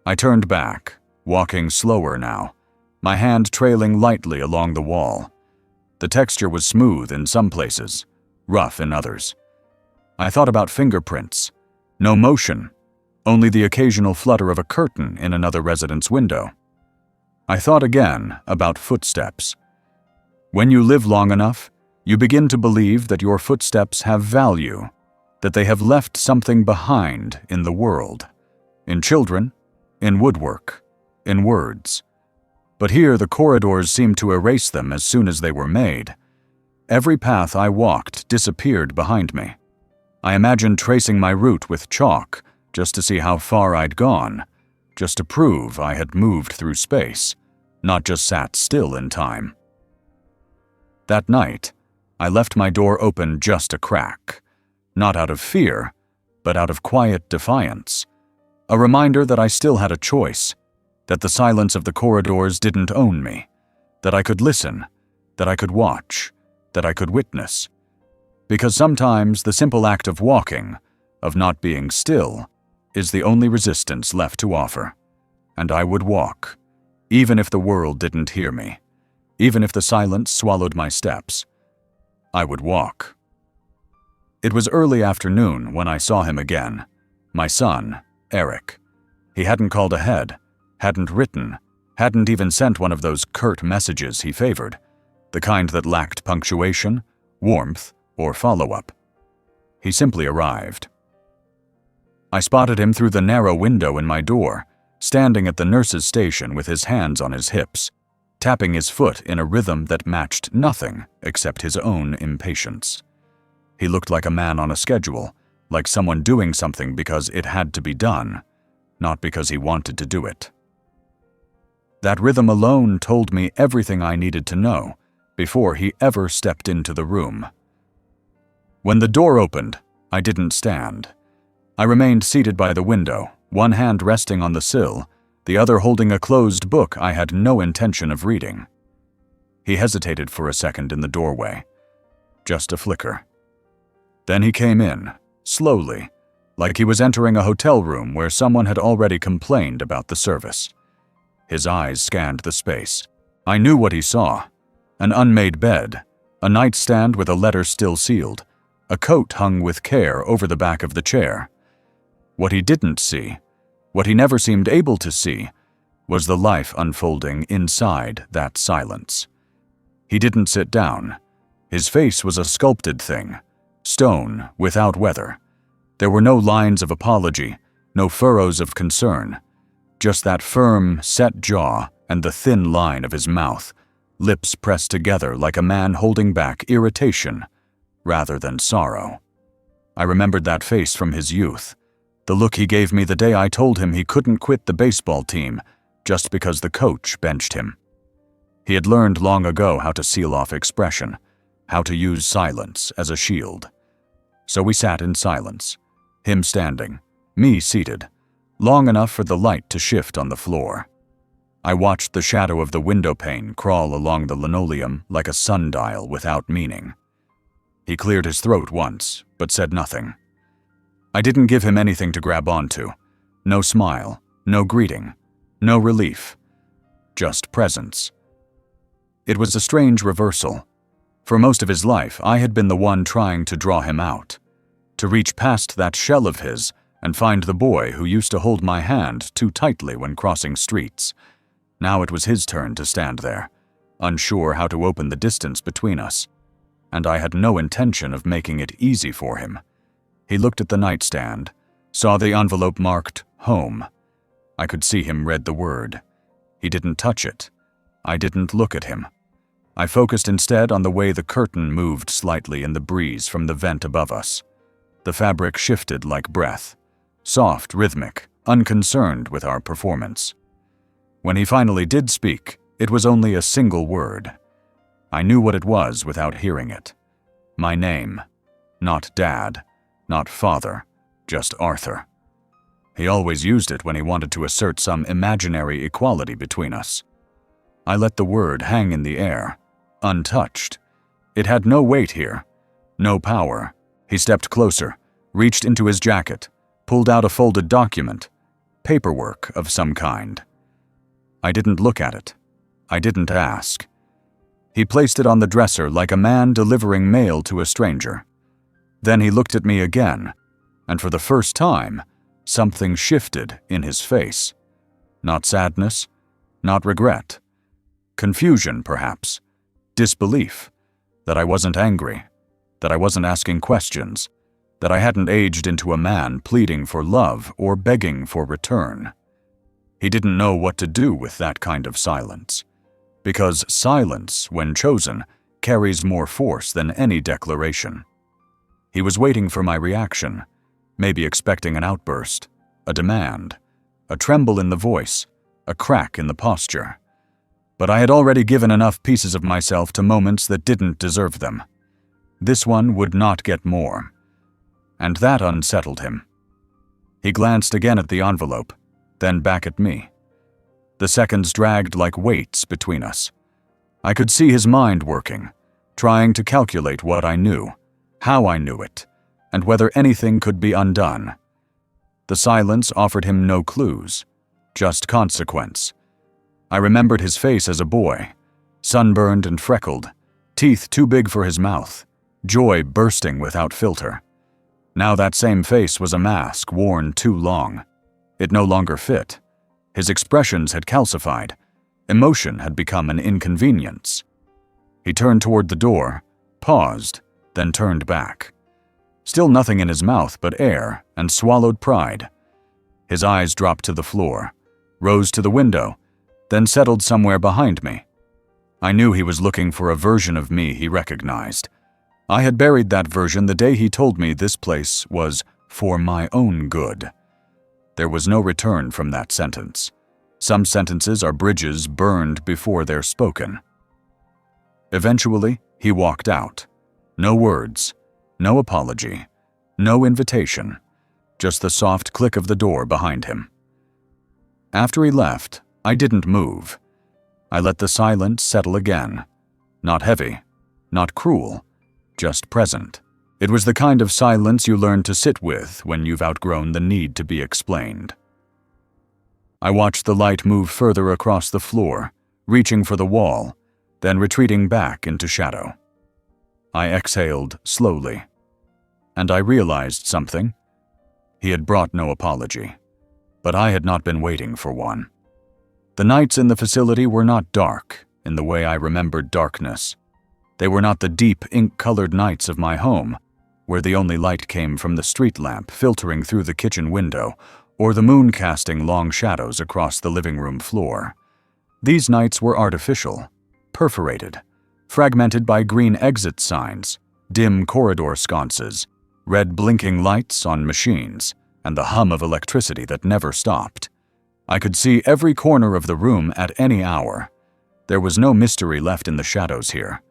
I turned back, walking slower now, my hand trailing lightly along the wall. The texture was smooth in some places, rough in others. I thought about fingerprints. No motion, only the occasional flutter of a curtain in another resident's window. I thought again about footsteps. When you live long enough, you begin to believe that your footsteps have value, that they have left something behind in the world, in children, in woodwork, in words. But here the corridors seemed to erase them as soon as they were made. Every path I walked disappeared behind me. I imagined tracing my route with chalk just to see how far I'd gone, just to prove I had moved through space, not just sat still in time. That night, I left my door open just a crack, not out of fear, but out of quiet defiance, a reminder that I still had a choice, that the silence of the corridors didn't own me, that I could listen, that I could watch, that I could witness. Because sometimes the simple act of walking, of not being still, is the only resistance left to offer. And I would walk, even if the world didn't hear me, even if the silence swallowed my steps. I would walk. It was early afternoon when I saw him again, my son, Eric. He hadn't called ahead, hadn't written, hadn't even sent one of those curt messages he favored, the kind that lacked punctuation, warmth, or follow-up. He simply arrived. I spotted him through the narrow window in my door, standing at the nurse's station with his hands on his hips, tapping his foot in a rhythm that matched nothing except his own impatience. He looked like a man on a schedule, like someone doing something because it had to be done, not because he wanted to do it. That rhythm alone told me everything I needed to know before he ever stepped into the room. When the door opened, I didn't stand. I remained seated by the window, one hand resting on the sill, the other holding a closed book I had no intention of reading. He hesitated for a second in the doorway. Just a flicker. Then he came in, slowly, like he was entering a hotel room where someone had already complained about the service. His eyes scanned the space. I knew what he saw. An unmade bed, a nightstand with a letter still sealed, a coat hung with care over the back of the chair. What he didn't see, what he never seemed able to see, was the life unfolding inside that silence. He didn't sit down. His face was a sculpted thing, stone without weather. There were no lines of apology, no furrows of concern, just that firm, set jaw and the thin line of his mouth, lips pressed together like a man holding back irritation rather than sorrow. I remembered that face from his youth, the look he gave me the day I told him he couldn't quit the baseball team just because the coach benched him. He had learned long ago how to seal off expression, how to use silence as a shield. So we sat in silence, him standing, me seated, long enough for the light to shift on the floor. I watched the shadow of the window pane crawl along the linoleum like a sundial without meaning. He cleared his throat once, but said nothing. I didn't give him anything to grab onto. No smile, no greeting, no relief. Just presence. It was a strange reversal. For most of his life, I had been the one trying to draw him out, to reach past that shell of his and find the boy who used to hold my hand too tightly when crossing streets. Now it was his turn to stand there, unsure how to open the distance between us, and I had no intention of making it easy for him. He looked at the nightstand, saw the envelope marked home. I could see him read the word. He didn't touch it. I didn't look at him. I focused instead on the way the curtain moved slightly in the breeze from the vent above us. The fabric shifted like breath, soft, rhythmic, unconcerned with our performance. When he finally did speak, it was only a single word. I knew what it was without hearing it. My name. Not Dad, not Father, just Arthur. He always used it when he wanted to assert some imaginary equality between us. I let the word hang in the air, untouched. It had no weight here, no power. He stepped closer, reached into his jacket, pulled out a folded document, paperwork of some kind. I didn't look at it. I didn't ask. He placed it on the dresser like a man delivering mail to a stranger. Then he looked at me again, and for the first time, something shifted in his face. Not sadness, not regret. Confusion, perhaps. Disbelief. That I wasn't angry. That I wasn't asking questions. That I hadn't aged into a man pleading for love or begging for return. He didn't know what to do with that kind of silence. Because silence, when chosen, carries more force than any declaration. He was waiting for my reaction, maybe expecting an outburst, a demand, a tremble in the voice, a crack in the posture. But I had already given enough pieces of myself to moments that didn't deserve them. This one would not get more. And that unsettled him. He glanced again at the envelope, then back at me. The seconds dragged like weights between us. I could see his mind working, trying to calculate what I knew, how I knew it, and whether anything could be undone. The silence offered him no clues, just consequence. I remembered his face as a boy, sunburned and freckled, teeth too big for his mouth, joy bursting without filter. Now that same face was a mask worn too long. It no longer fit. His expressions had calcified. Emotion had become an inconvenience. He turned toward the door, paused, then turned back. Still nothing in his mouth but air and swallowed pride. His eyes dropped to the floor, rose to the window, then settled somewhere behind me. I knew he was looking for a version of me he recognized. I had buried that version the day he told me this place was for my own good. There was no return from that sentence. Some sentences are bridges burned before they're spoken. Eventually, he walked out. No words, no apology, no invitation. just the soft click of the door behind him. After he left, I didn't move. I let the silence settle again. Not heavy, not cruel, just present. It was the kind of silence you learn to sit with when you've outgrown the need to be explained. I watched the light move further across the floor, reaching for the wall, then retreating back into shadow. I exhaled slowly, and I realized something. He had brought no apology, but I had not been waiting for one. The nights in the facility were not dark in the way I remembered darkness. They were not the deep, ink-colored nights of my home, where the only light came from the street lamp filtering through the kitchen window, or the moon casting long shadows across the living room floor. These nights were artificial, perforated, fragmented by green exit signs, dim corridor sconces, red blinking lights on machines, and the hum of electricity that never stopped. I could see every corner of the room at any hour. There was no mystery left in the shadows here,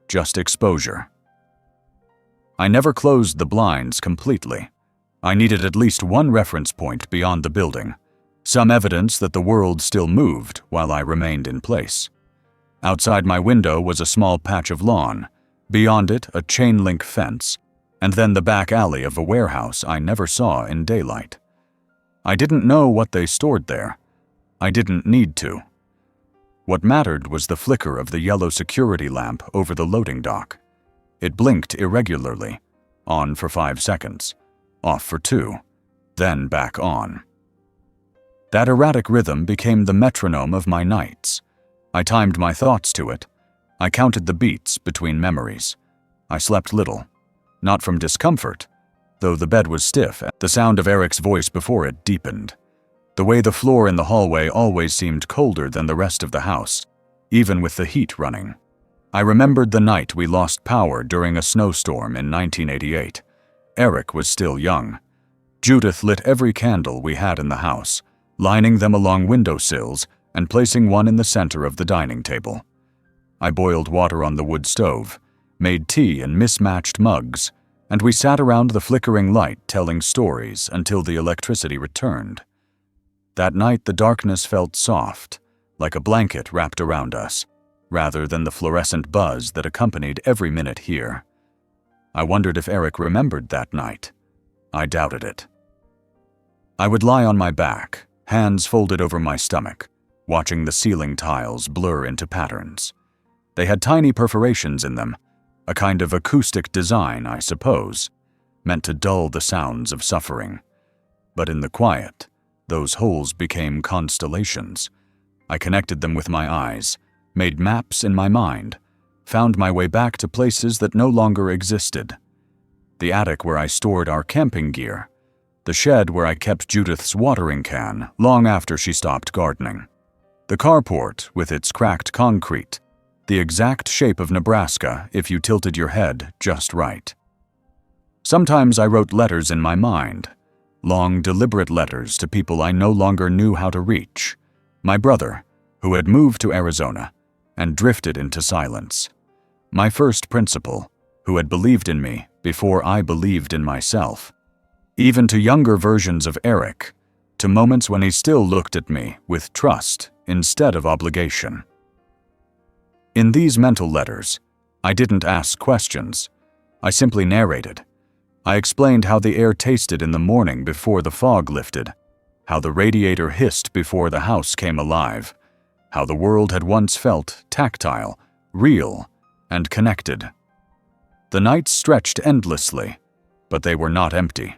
just exposure. I never closed the blinds completely. I needed at least one reference point beyond the building, some evidence that the world still moved while I remained in place. Outside my window was a small patch of lawn, beyond it a chain-link fence, and then the back alley of a warehouse I never saw in daylight. I didn't know what they stored there. I didn't need to. What mattered was the flicker of the yellow security lamp over the loading dock. It blinked irregularly, on for 5 seconds, off for 2, then back on. That erratic rhythm became the metronome of my nights. I timed my thoughts to it. I counted the beats between memories. I slept little, not from discomfort, though the bed was stiff. The sound of Eric's voice before it deepened. The way the floor in the hallway always seemed colder than the rest of the house, even with the heat running. I remembered the night we lost power during a snowstorm in 1988. Eric was still young. Judith lit every candle we had in the house, lining them along windowsills and placing one in the center of the dining table. I boiled water on the wood stove, made tea in mismatched mugs, and we sat around the flickering light telling stories until the electricity returned. That night the darkness felt soft, like a blanket wrapped around us, rather than the fluorescent buzz that accompanied every minute here. I wondered if Eric remembered that night. I doubted it. I would lie on my back, hands folded over my stomach, watching the ceiling tiles blur into patterns. They had tiny perforations in them, a kind of acoustic design, I suppose, meant to dull the sounds of suffering. But in the quiet, those holes became constellations. I connected them with my eyes, made maps in my mind, found my way back to places that no longer existed. The attic where I stored our camping gear, the shed where I kept Judith's watering can long after she stopped gardening, the carport with its cracked concrete, the exact shape of Nebraska if you tilted your head just right. Sometimes I wrote letters in my mind, long, deliberate letters to people I no longer knew how to reach. My brother, who had moved to Arizona and drifted into silence. My first principal, who had believed in me before I believed in myself. Even to younger versions of Eric, to moments when he still looked at me with trust instead of obligation. In these mental letters, I didn't ask questions. I simply narrated. I explained how the air tasted in the morning before the fog lifted, how the radiator hissed before the house came alive, how the world had once felt tactile, real, and connected. The nights stretched endlessly, but they were not empty.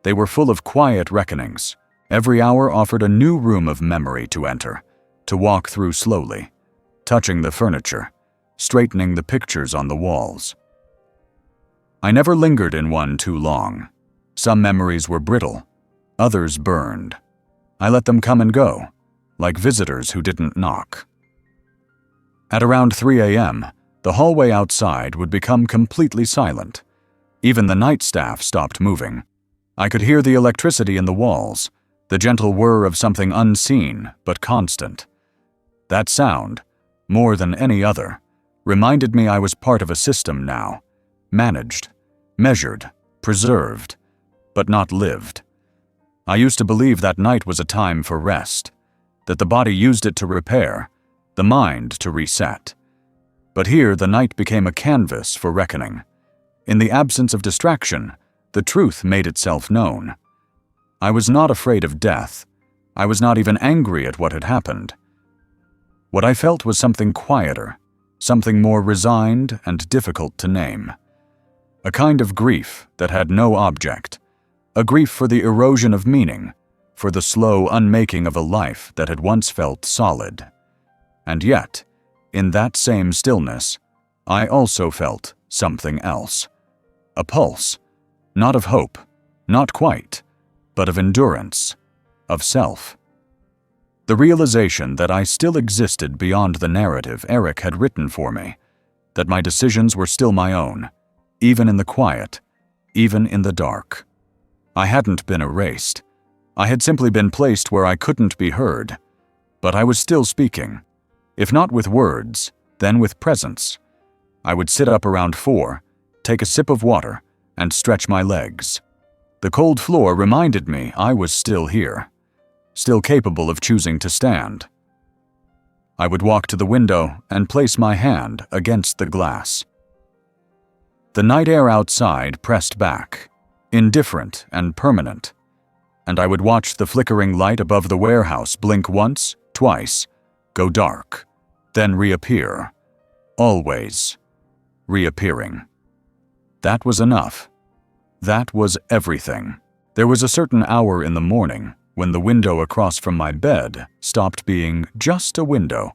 They were full of quiet reckonings. Every hour offered a new room of memory to enter, to walk through slowly, touching the furniture, straightening the pictures on the walls. I never lingered in one too long. Some memories were brittle, others burned. I let them come and go, like visitors who didn't knock. At around 3 a.m., the hallway outside would become completely silent. Even the night staff stopped moving. I could hear the electricity in the walls, the gentle whir of something unseen but constant. That sound, more than any other, reminded me I was part of a system now, managed, measured, preserved, but not lived. I used to believe that night was a time for rest, that the body used it to repair, the mind to reset. But here the night became a canvas for reckoning. In the absence of distraction, the truth made itself known. I was not afraid of death. I was not even angry at what had happened. What I felt was something quieter, something more resigned and difficult to name. A kind of grief that had no object, a grief for the erosion of meaning, for the slow unmaking of a life that had once felt solid. And yet, in that same stillness, I also felt something else. A pulse, not of hope, not quite, but of endurance, of self. The realization that I still existed beyond the narrative Eric had written for me, that my decisions were still my own, even in the quiet, even in the dark. I hadn't been erased. I had simply been placed where I couldn't be heard, but I was still speaking. If not with words, then with presence. I would sit up around 4, take a sip of water, and stretch my legs. The cold floor reminded me I was still here, still capable of choosing to stand. I would walk to the window and place my hand against the glass. The night air outside pressed back, indifferent and permanent, and I would watch the flickering light above the warehouse blink once, twice, go dark, then reappear, always reappearing. That was enough. That was everything. There was a certain hour in the morning when the window across from my bed stopped being just a window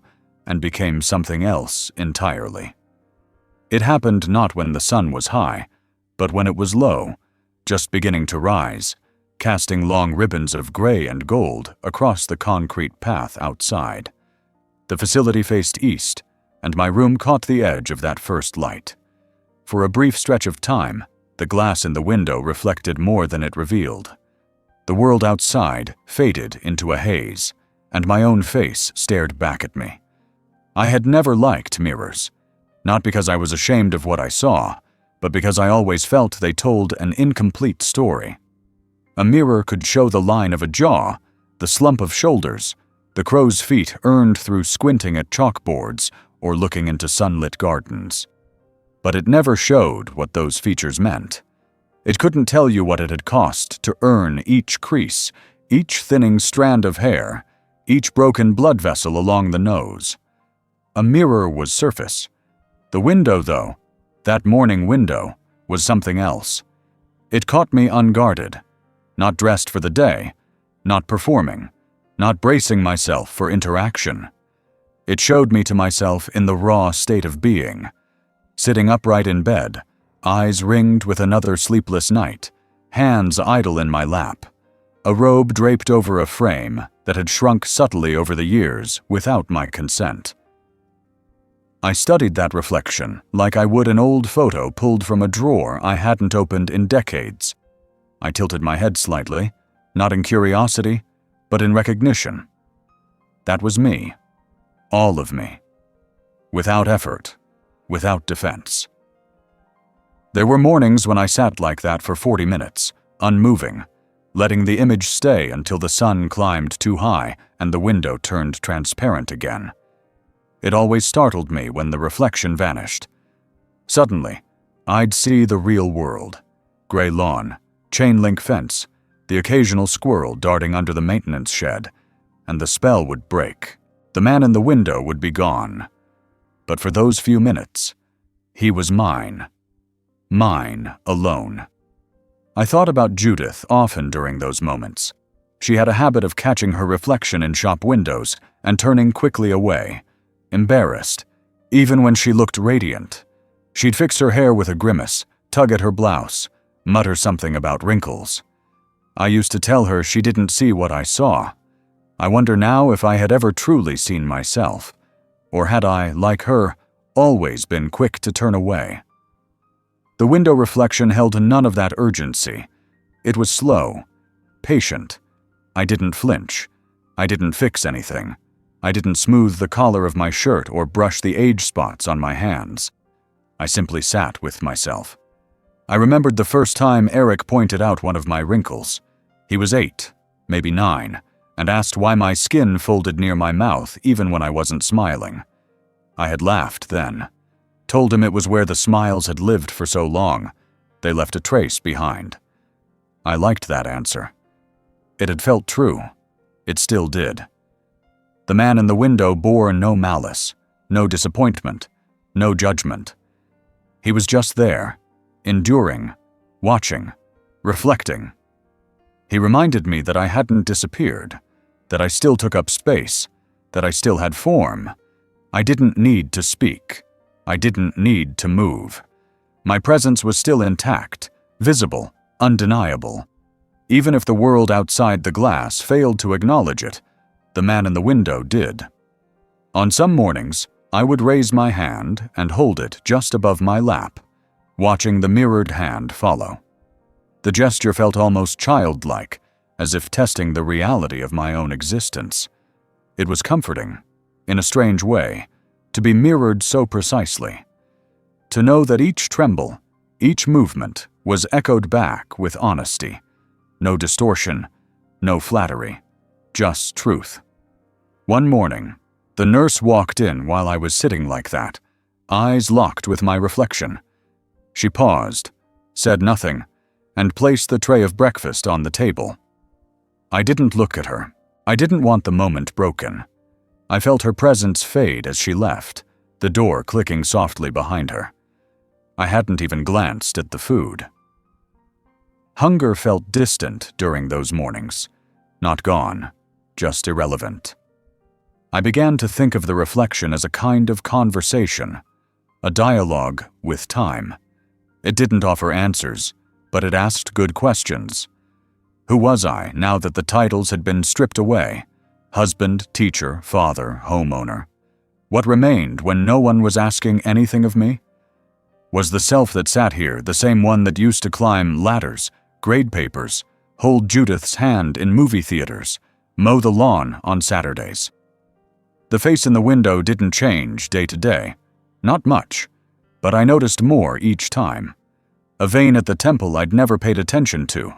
and became something else entirely. It happened not when the sun was high, but when it was low, just beginning to rise, casting long ribbons of gray and gold across the concrete path outside. The facility faced east, and my room caught the edge of that first light. For a brief stretch of time, the glass in the window reflected more than it revealed. The world outside faded into a haze, and my own face stared back at me. I had never liked mirrors, not because I was ashamed of what I saw, but because I always felt they told an incomplete story. A mirror could show the line of a jaw, the slump of shoulders, the crow's feet earned through squinting at chalkboards or looking into sunlit gardens. But it never showed what those features meant. It couldn't tell you what it had cost to earn each crease, each thinning strand of hair, each broken blood vessel along the nose. A mirror was surface. The window, though, that morning window, was something else. It caught me unguarded, not dressed for the day, not performing, not bracing myself for interaction. It showed me to myself in the raw state of being, sitting upright in bed, eyes ringed with another sleepless night, hands idle in my lap, a robe draped over a frame that had shrunk subtly over the years without my consent. I studied that reflection like I would an old photo pulled from a drawer I hadn't opened in decades. I tilted my head slightly, not in curiosity, but in recognition. That was me. All of me. Without effort, without defense. There were mornings when I sat like that for 40 minutes, unmoving, letting the image stay until the sun climbed too high and the window turned transparent again. It always startled me when the reflection vanished. Suddenly, I'd see the real world. Gray lawn, chain-link fence, the occasional squirrel darting under the maintenance shed, and the spell would break. The man in the window would be gone. But for those few minutes, he was mine. Mine alone. I thought about Judith often during those moments. She had a habit of catching her reflection in shop windows and turning quickly away, embarrassed, even when she looked radiant. She'd fix her hair with a grimace, tug at her blouse, mutter something about wrinkles. I used to tell her she didn't see what I saw. I wonder now if I had ever truly seen myself, or had I, like her, always been quick to turn away. The window reflection held none of that urgency. It was slow, patient. I didn't flinch. I didn't fix anything. I didn't smooth the collar of my shirt or brush the age spots on my hands. I simply sat with myself. I remembered the first time Eric pointed out one of my wrinkles. He was 8, maybe 9, and asked why my skin folded near my mouth even when I wasn't smiling. I had laughed then, told him it was where the smiles had lived for so long. They left a trace behind. I liked that answer. It had felt true. It still did. The man in the window bore no malice, no disappointment, no judgment. He was just there, enduring, watching, reflecting. He reminded me that I hadn't disappeared, that I still took up space, that I still had form. I didn't need to speak. I didn't need to move. My presence was still intact, visible, undeniable. Even if the world outside the glass failed to acknowledge it, the man in the window did. On some mornings, I would raise my hand and hold it just above my lap, watching the mirrored hand follow. The gesture felt almost childlike, as if testing the reality of my own existence. It was comforting, in a strange way, to be mirrored so precisely. To know that each tremble, each movement was echoed back with honesty. No distortion, no flattery, just truth. One morning, the nurse walked in while I was sitting like that, eyes locked with my reflection. She paused, said nothing, and placed the tray of breakfast on the table. I didn't look at her. I didn't want the moment broken. I felt her presence fade as she left, the door clicking softly behind her. I hadn't even glanced at the food. Hunger felt distant during those mornings. Not gone, just irrelevant. I began to think of the reflection as a kind of conversation, a dialogue with time. It didn't offer answers, but it asked good questions. Who was I now that the titles had been stripped away? Husband, teacher, father, homeowner. What remained when no one was asking anything of me? Was the self that sat here the same one that used to climb ladders, grade papers, hold Judith's hand in movie theaters, mow the lawn on Saturdays? The face in the window didn't change day to day. Not much, but I noticed more each time. A vein at the temple I'd never paid attention to.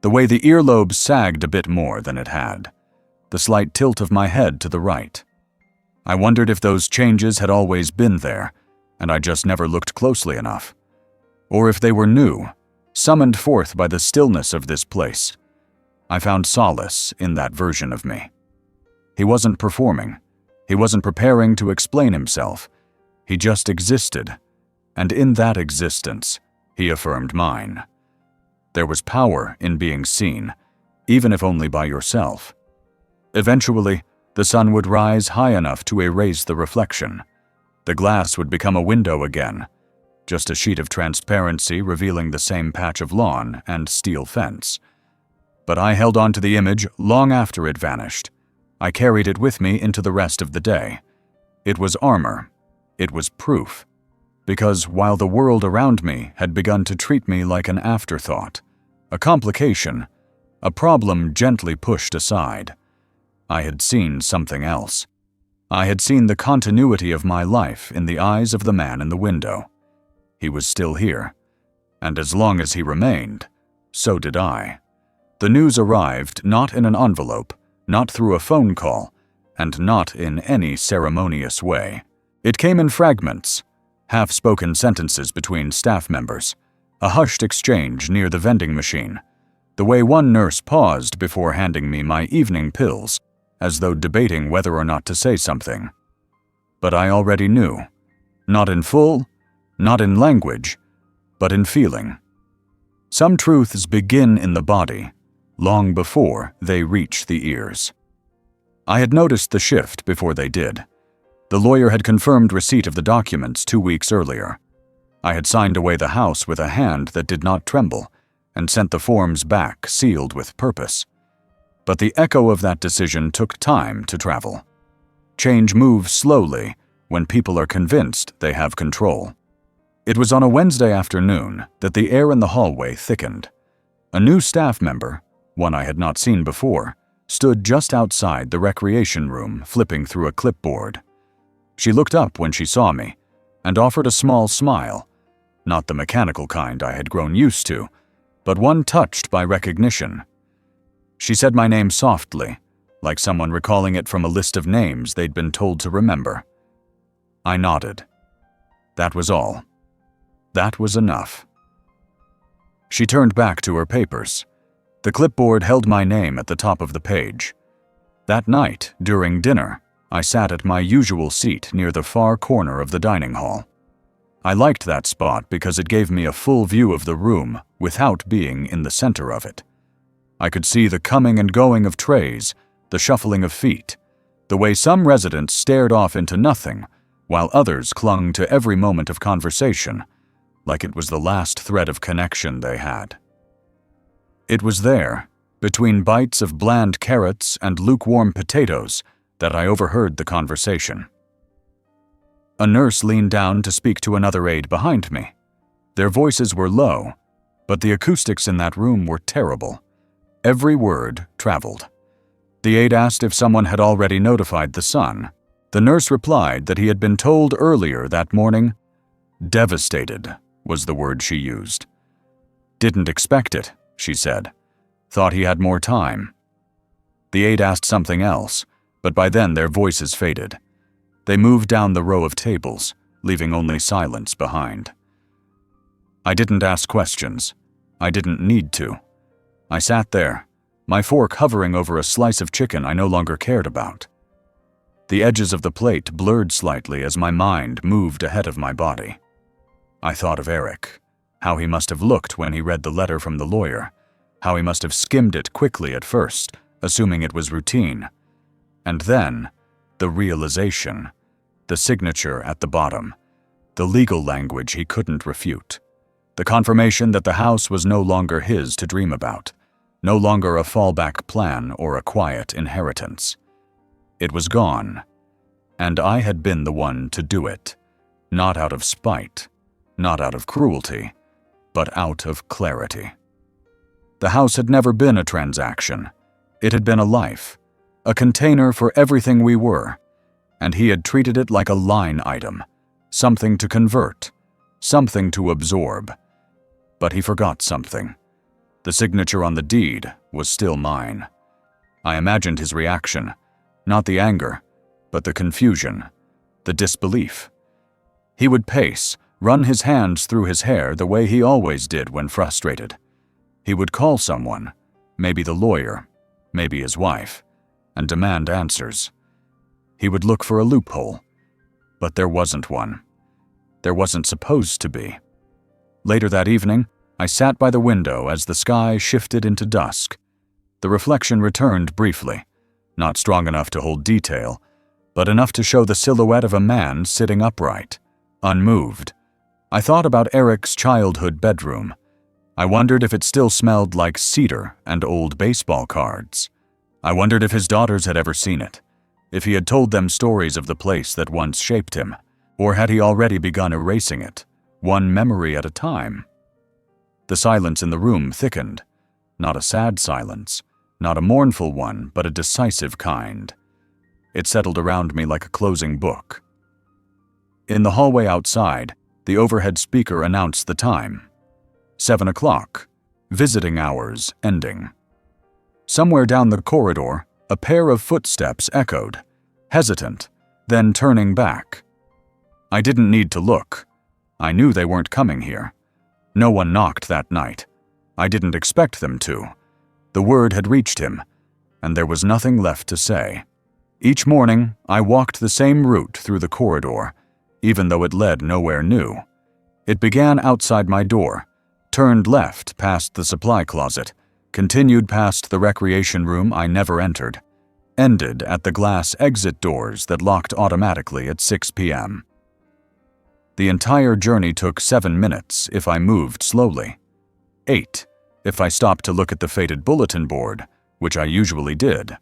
The way the earlobes sagged a bit more than it had. The slight tilt of my head to the right. I wondered if those changes had always been there, and I just never looked closely enough. Or if they were new, summoned forth by the stillness of this place. I found solace in that version of me. He wasn't performing. He wasn't preparing to explain himself. He just existed, and in that existence, he affirmed mine. There was power in being seen, even if only by yourself. Eventually, the sun would rise high enough to erase the reflection. The glass would become a window again, just a sheet of transparency revealing the same patch of lawn and steel fence. But I held on to the image long after it vanished. I carried it with me into the rest of the day. It was armor. It was proof. Because while the world around me had begun to treat me like an afterthought, a complication, a problem gently pushed aside, I had seen something else. I had seen the continuity of my life in the eyes of the man in the window. He was still here, and as long as he remained, so did I. The news arrived not in an envelope, not through a phone call, and not in any ceremonious way. It came in fragments, half-spoken sentences between staff members, a hushed exchange near the vending machine, the way one nurse paused before handing me my evening pills, as though debating whether or not to say something. But I already knew, not in full, not in language, but in feeling. Some truths begin in the body, long before they reach the ears. I had noticed the shift before they did. The lawyer had confirmed receipt of the documents 2 weeks earlier. I had signed away the house with a hand that did not tremble, and sent the forms back sealed with purpose. But the echo of that decision took time to travel. Change moves slowly when people are convinced they have control. It was on a Wednesday afternoon that the air in the hallway thickened. A new staff member, one I had not seen before, stood just outside the recreation room flipping through a clipboard. She looked up when she saw me and offered a small smile, not the mechanical kind I had grown used to, but one touched by recognition. She said my name softly, like someone recalling it from a list of names they'd been told to remember. I nodded. That was all. That was enough. She turned back to her papers. The clipboard held my name at the top of the page. That night, during dinner, I sat at my usual seat near the far corner of the dining hall. I liked that spot because it gave me a full view of the room without being in the center of it. I could see the coming and going of trays, the shuffling of feet, the way some residents stared off into nothing, while others clung to every moment of conversation, like it was the last thread of connection they had. It was there, between bites of bland carrots and lukewarm potatoes, that I overheard the conversation. A nurse leaned down to speak to another aide behind me. Their voices were low, but the acoustics in that room were terrible. Every word traveled. The aide asked if someone had already notified the son. The nurse replied that he had been told earlier that morning. Devastated was the word she used. Didn't expect it, she said. Thought he had more time. The aide asked something else, but by then their voices faded. They moved down the row of tables, leaving only silence behind. I didn't ask questions. I didn't need to. I sat there, my fork hovering over a slice of chicken I no longer cared about. The edges of the plate blurred slightly as my mind moved ahead of my body. I thought of Eric, how he must have looked when he read the letter from the lawyer, how he must have skimmed it quickly at first, assuming it was routine. And then, the realization, the signature at the bottom, the legal language he couldn't refute, the confirmation that the house was no longer his to dream about, no longer a fallback plan or a quiet inheritance. It was gone, and I had been the one to do it, not out of spite, not out of cruelty, but out of clarity. The house had never been a transaction. It had been a life, a container for everything we were, and he had treated it like a line item, something to convert, something to absorb. But he forgot something. The signature on the deed was still mine. I imagined his reaction, not the anger, but the confusion, the disbelief. He would pace, run his hands through his hair the way he always did when frustrated. He would call someone, maybe the lawyer, maybe his wife, and demand answers. He would look for a loophole, but there wasn't one. There wasn't supposed to be. Later that evening, I sat by the window as the sky shifted into dusk. The reflection returned briefly, not strong enough to hold detail, but enough to show the silhouette of a man sitting upright, unmoved. I thought about Eric's childhood bedroom. I wondered if it still smelled like cedar and old baseball cards. I wondered if his daughters had ever seen it, if he had told them stories of the place that once shaped him, or had he already begun erasing it, one memory at a time. The silence in the room thickened, not a sad silence, not a mournful one, but a decisive kind. It settled around me like a closing book. In the hallway outside, the overhead speaker announced the time. 7 o'clock, visiting hours ending. Somewhere down the corridor, a pair of footsteps echoed, hesitant, then turning back. I didn't need to look. I knew they weren't coming here. No one knocked that night. I didn't expect them to. The word had reached him, and there was nothing left to say. Each morning, I walked the same route through the corridor, even though it led nowhere new. It began outside my door, turned left past the supply closet, continued past the recreation room I never entered, ended at the glass exit doors that locked automatically at 6 p.m. The entire journey took 7 minutes if I moved slowly. 8 if I stopped to look at the faded bulletin board, which I usually did.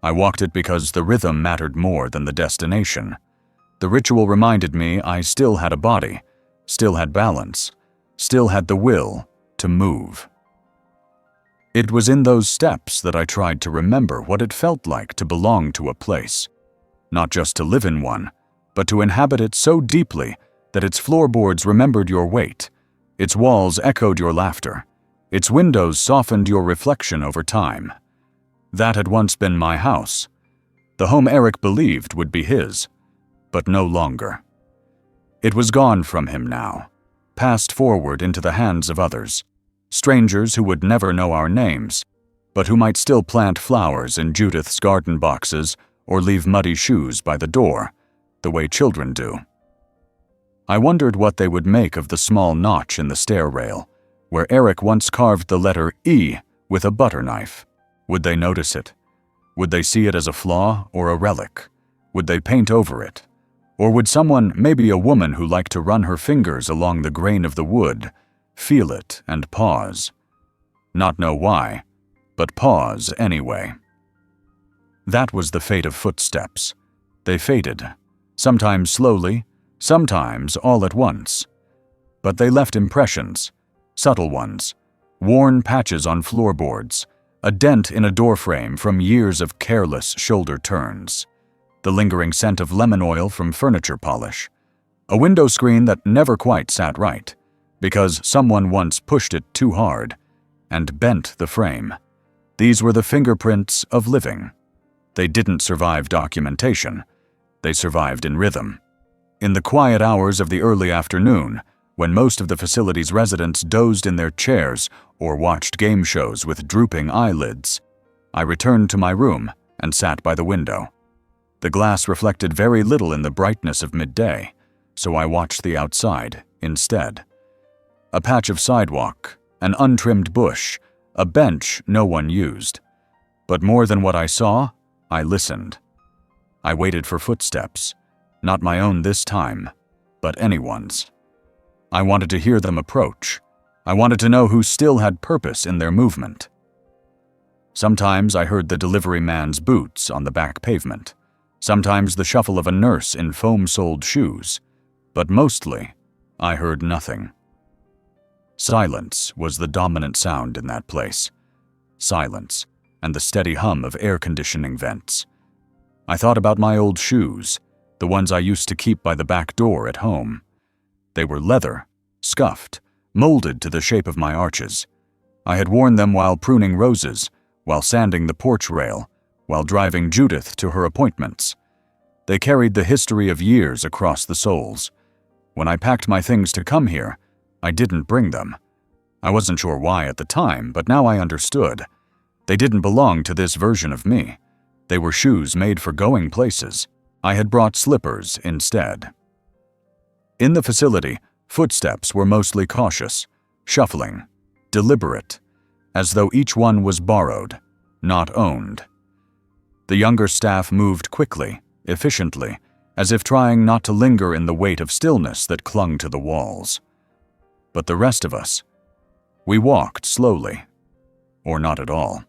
I walked it because the rhythm mattered more than the destination. The ritual reminded me I still had a body, still had balance, still had the will to move. It was in those steps that I tried to remember what it felt like to belong to a place, not just to live in one, but to inhabit it so deeply that its floorboards remembered your weight, its walls echoed your laughter, its windows softened your reflection over time. That had once been my house. The home Eric believed would be his, but no longer. It was gone from him now, passed forward into the hands of others, strangers who would never know our names, but who might still plant flowers in Judith's garden boxes or leave muddy shoes by the door, the way children do. I wondered what they would make of the small notch in the stair rail, where Eric once carved the letter E with a butter knife. Would they notice it? Would they see it as a flaw or a relic? Would they paint over it? Or would someone, maybe a woman who liked to run her fingers along the grain of the wood, feel it and pause? Not know why, but pause anyway. That was the fate of footsteps. They faded, sometimes slowly, sometimes all at once. But they left impressions, subtle ones, worn patches on floorboards, a dent in a doorframe from years of careless shoulder turns, the lingering scent of lemon oil from furniture polish, a window screen that never quite sat right, because someone once pushed it too hard and bent the frame. These were the fingerprints of living. They didn't survive documentation. They survived in rhythm. In the quiet hours of the early afternoon, when most of the facility's residents dozed in their chairs or watched game shows with drooping eyelids, I returned to my room and sat by the window. The glass reflected very little in the brightness of midday, so I watched the outside instead. A patch of sidewalk, an untrimmed bush, a bench no one used. But more than what I saw, I listened. I waited for footsteps, not my own this time, but anyone's. I wanted to hear them approach. I wanted to know who still had purpose in their movement. Sometimes I heard the delivery man's boots on the back pavement. Sometimes the shuffle of a nurse in foam-soled shoes. But mostly, I heard nothing. Silence was the dominant sound in that place. Silence, and the steady hum of air conditioning vents. I thought about my old shoes, the ones I used to keep by the back door at home. They were leather, scuffed, molded to the shape of my arches. I had worn them while pruning roses, while sanding the porch rail, while driving Judith to her appointments. They carried the history of years across the soles. When I packed my things to come here, I didn't bring them. I wasn't sure why at the time, but now I understood. They didn't belong to this version of me. They were shoes made for going places. I had brought slippers instead. In the facility, footsteps were mostly cautious, shuffling, deliberate, as though each one was borrowed, not owned. The younger staff moved quickly, efficiently, as if trying not to linger in the weight of stillness that clung to the walls. But the rest of us, we walked slowly, or not at all.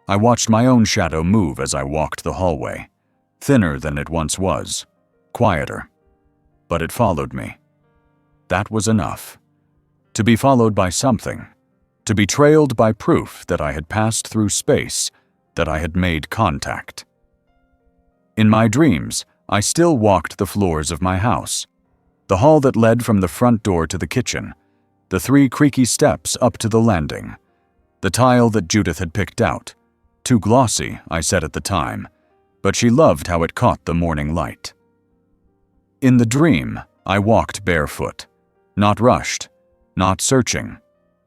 I watched my own shadow move as I walked the hallway, thinner than it once was, quieter. But it followed me. That was enough. To be followed by something, to be trailed by proof that I had passed through space, that I had made contact. In my dreams, I still walked the floors of my house, the hall that led from the front door to the kitchen, the 3 creaky steps up to the landing, the tile that Judith had picked out. Too glossy, I said at the time, but she loved how it caught the morning light. In the dream, I walked barefoot, not rushed, not searching,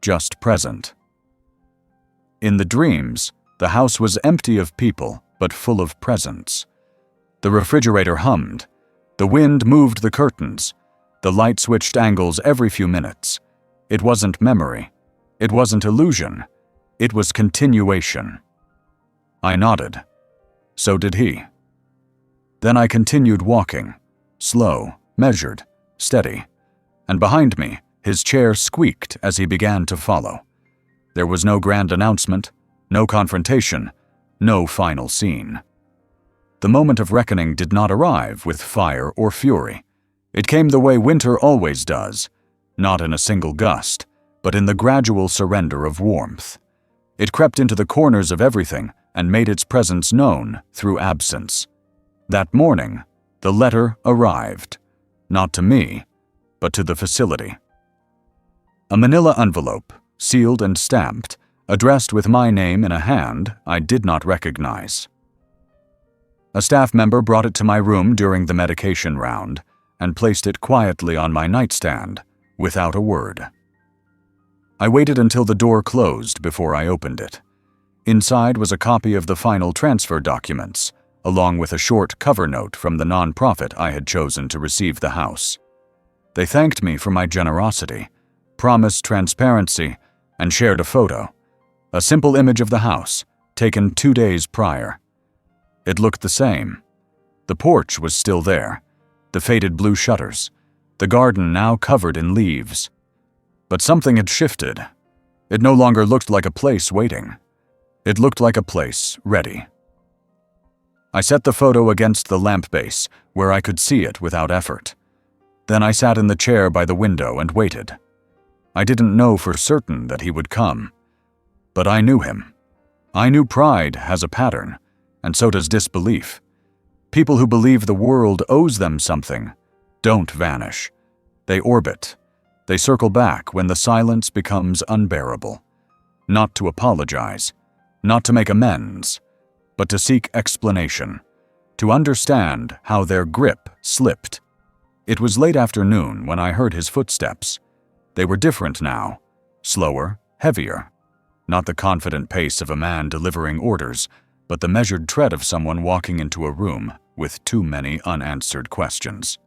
just present. In the dreams, the house was empty of people, but full of presence. The refrigerator hummed, the wind moved the curtains, the light switched angles every few minutes. It wasn't memory, it wasn't illusion, it was continuation. I nodded. So did he. Then I continued walking, slow, measured, steady, and behind me, his chair squeaked as he began to follow. There was no grand announcement, no confrontation, no final scene. The moment of reckoning did not arrive with fire or fury. It came the way winter always does, not in a single gust, but in the gradual surrender of warmth. It crept into the corners of everything and made its presence known through absence. That morning, the letter arrived, not to me, but to the facility. A manila envelope, sealed and stamped, addressed with my name in a hand I did not recognize. A staff member brought it to my room during the medication round and placed it quietly on my nightstand, without a word. I waited until the door closed before I opened it. Inside was a copy of the final transfer documents, along with a short cover note from the nonprofit I had chosen to receive the house. They thanked me for my generosity, promised transparency, and shared a photo, a simple image of the house, taken 2 days prior. It looked the same. The porch was still there, the faded blue shutters, the garden now covered in leaves. But something had shifted. It no longer looked like a place waiting. It looked like a place ready. I set the photo against the lamp base, where I could see it without effort. Then I sat in the chair by the window and waited. I didn't know for certain that he would come. But I knew him. I knew pride has a pattern, and so does disbelief. People who believe the world owes them something don't vanish. They orbit. They circle back when the silence becomes unbearable. Not to apologize, not to make amends, but to seek explanation, to understand how their grip slipped. It was late afternoon when I heard his footsteps. They were different now, slower, heavier. Not the confident pace of a man delivering orders, but the measured tread of someone walking into a room with too many unanswered questions.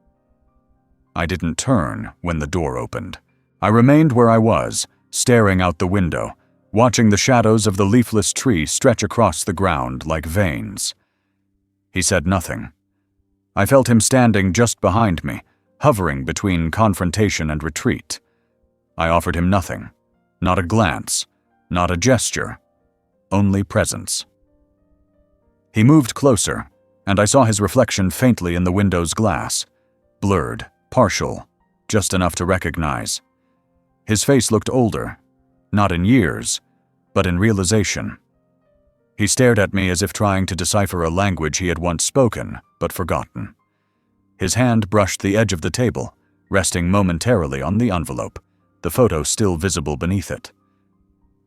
I didn't turn when the door opened. I remained where I was, staring out the window, watching the shadows of the leafless tree stretch across the ground like veins. He said nothing. I felt him standing just behind me, hovering between confrontation and retreat. I offered him nothing, not a glance, not a gesture, only presence. He moved closer, and I saw his reflection faintly in the window's glass, blurred, partial, just enough to recognize. His face looked older, not in years, but in realization. He stared at me as if trying to decipher a language he had once spoken, but forgotten. His hand brushed the edge of the table, resting momentarily on the envelope, the photo still visible beneath it.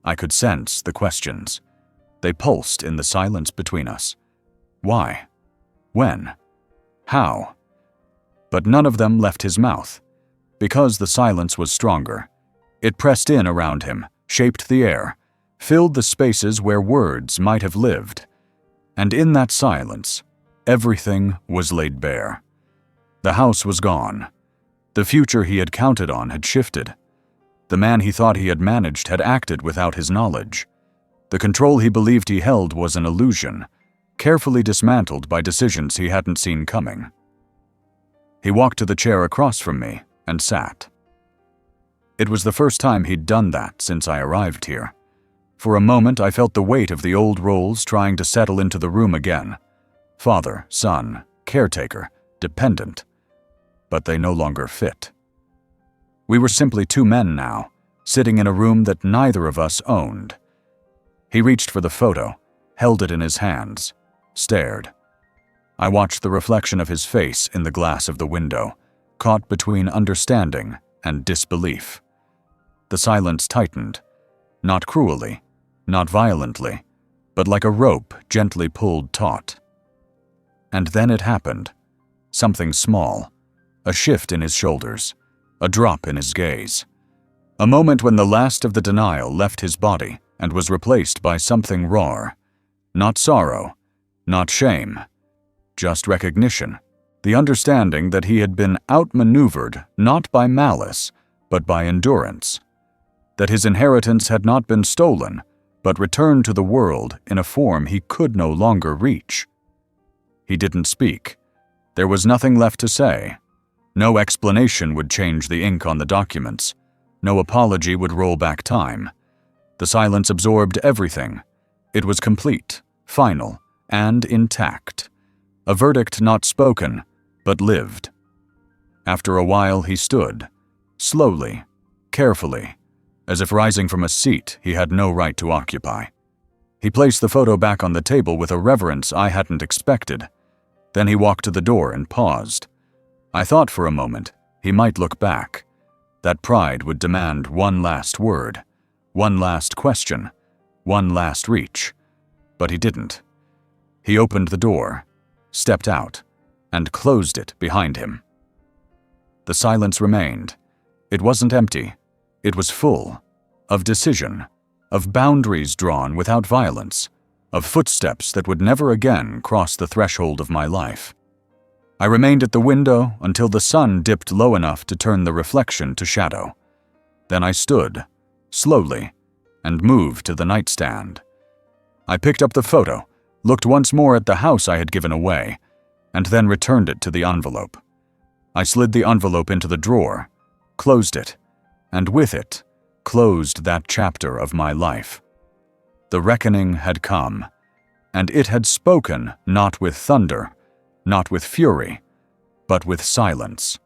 I could sense the questions. They pulsed in the silence between us. Why? When? How? But none of them left his mouth. Because the silence was stronger, it pressed in around him, shaped the air, filled the spaces where words might have lived. And in that silence, everything was laid bare. The house was gone. The future he had counted on had shifted. The man he thought he had managed had acted without his knowledge. The control he believed he held was an illusion, carefully dismantled by decisions he hadn't seen coming. He walked to the chair across from me and sat. It was the first time he'd done that since I arrived here. For a moment I felt the weight of the old roles trying to settle into the room again. Father, son, caretaker, dependent. But they no longer fit. We were simply two men now, sitting in a room that neither of us owned. He reached for the photo, held it in his hands, stared. I watched the reflection of his face in the glass of the window, caught between understanding and disbelief. The silence tightened, not cruelly, not violently, but like a rope gently pulled taut. And then it happened. Something small, a shift in his shoulders, a drop in his gaze. A moment when the last of the denial left his body and was replaced by something raw. Not sorrow, not shame, just recognition, the understanding that he had been outmaneuvered not by malice, but by endurance. That his inheritance had not been stolen, but returned to the world in a form he could no longer reach. He didn't speak. There was nothing left to say. No explanation would change the ink on the documents. No apology would roll back time. The silence absorbed everything. It was complete, final, and intact. A verdict not spoken, but lived. After a while he stood, slowly, carefully, as if rising from a seat he had no right to occupy. He placed the photo back on the table with a reverence I hadn't expected. Then he walked to the door and paused. I thought for a moment he might look back. That pride would demand one last word, one last question, one last reach. But he didn't. He opened the door, stepped out, and closed it behind him. The silence remained. It wasn't empty. It was full of decision, of boundaries drawn without violence, of footsteps that would never again cross the threshold of my life. I remained at the window until the sun dipped low enough to turn the reflection to shadow. Then I stood, slowly, and moved to the nightstand. I picked up the photo, looked once more at the house I had given away, and then returned it to the envelope. I slid the envelope into the drawer, closed it, and with it, closed that chapter of my life. The reckoning had come, and it had spoken not with thunder, not with fury, but with silence.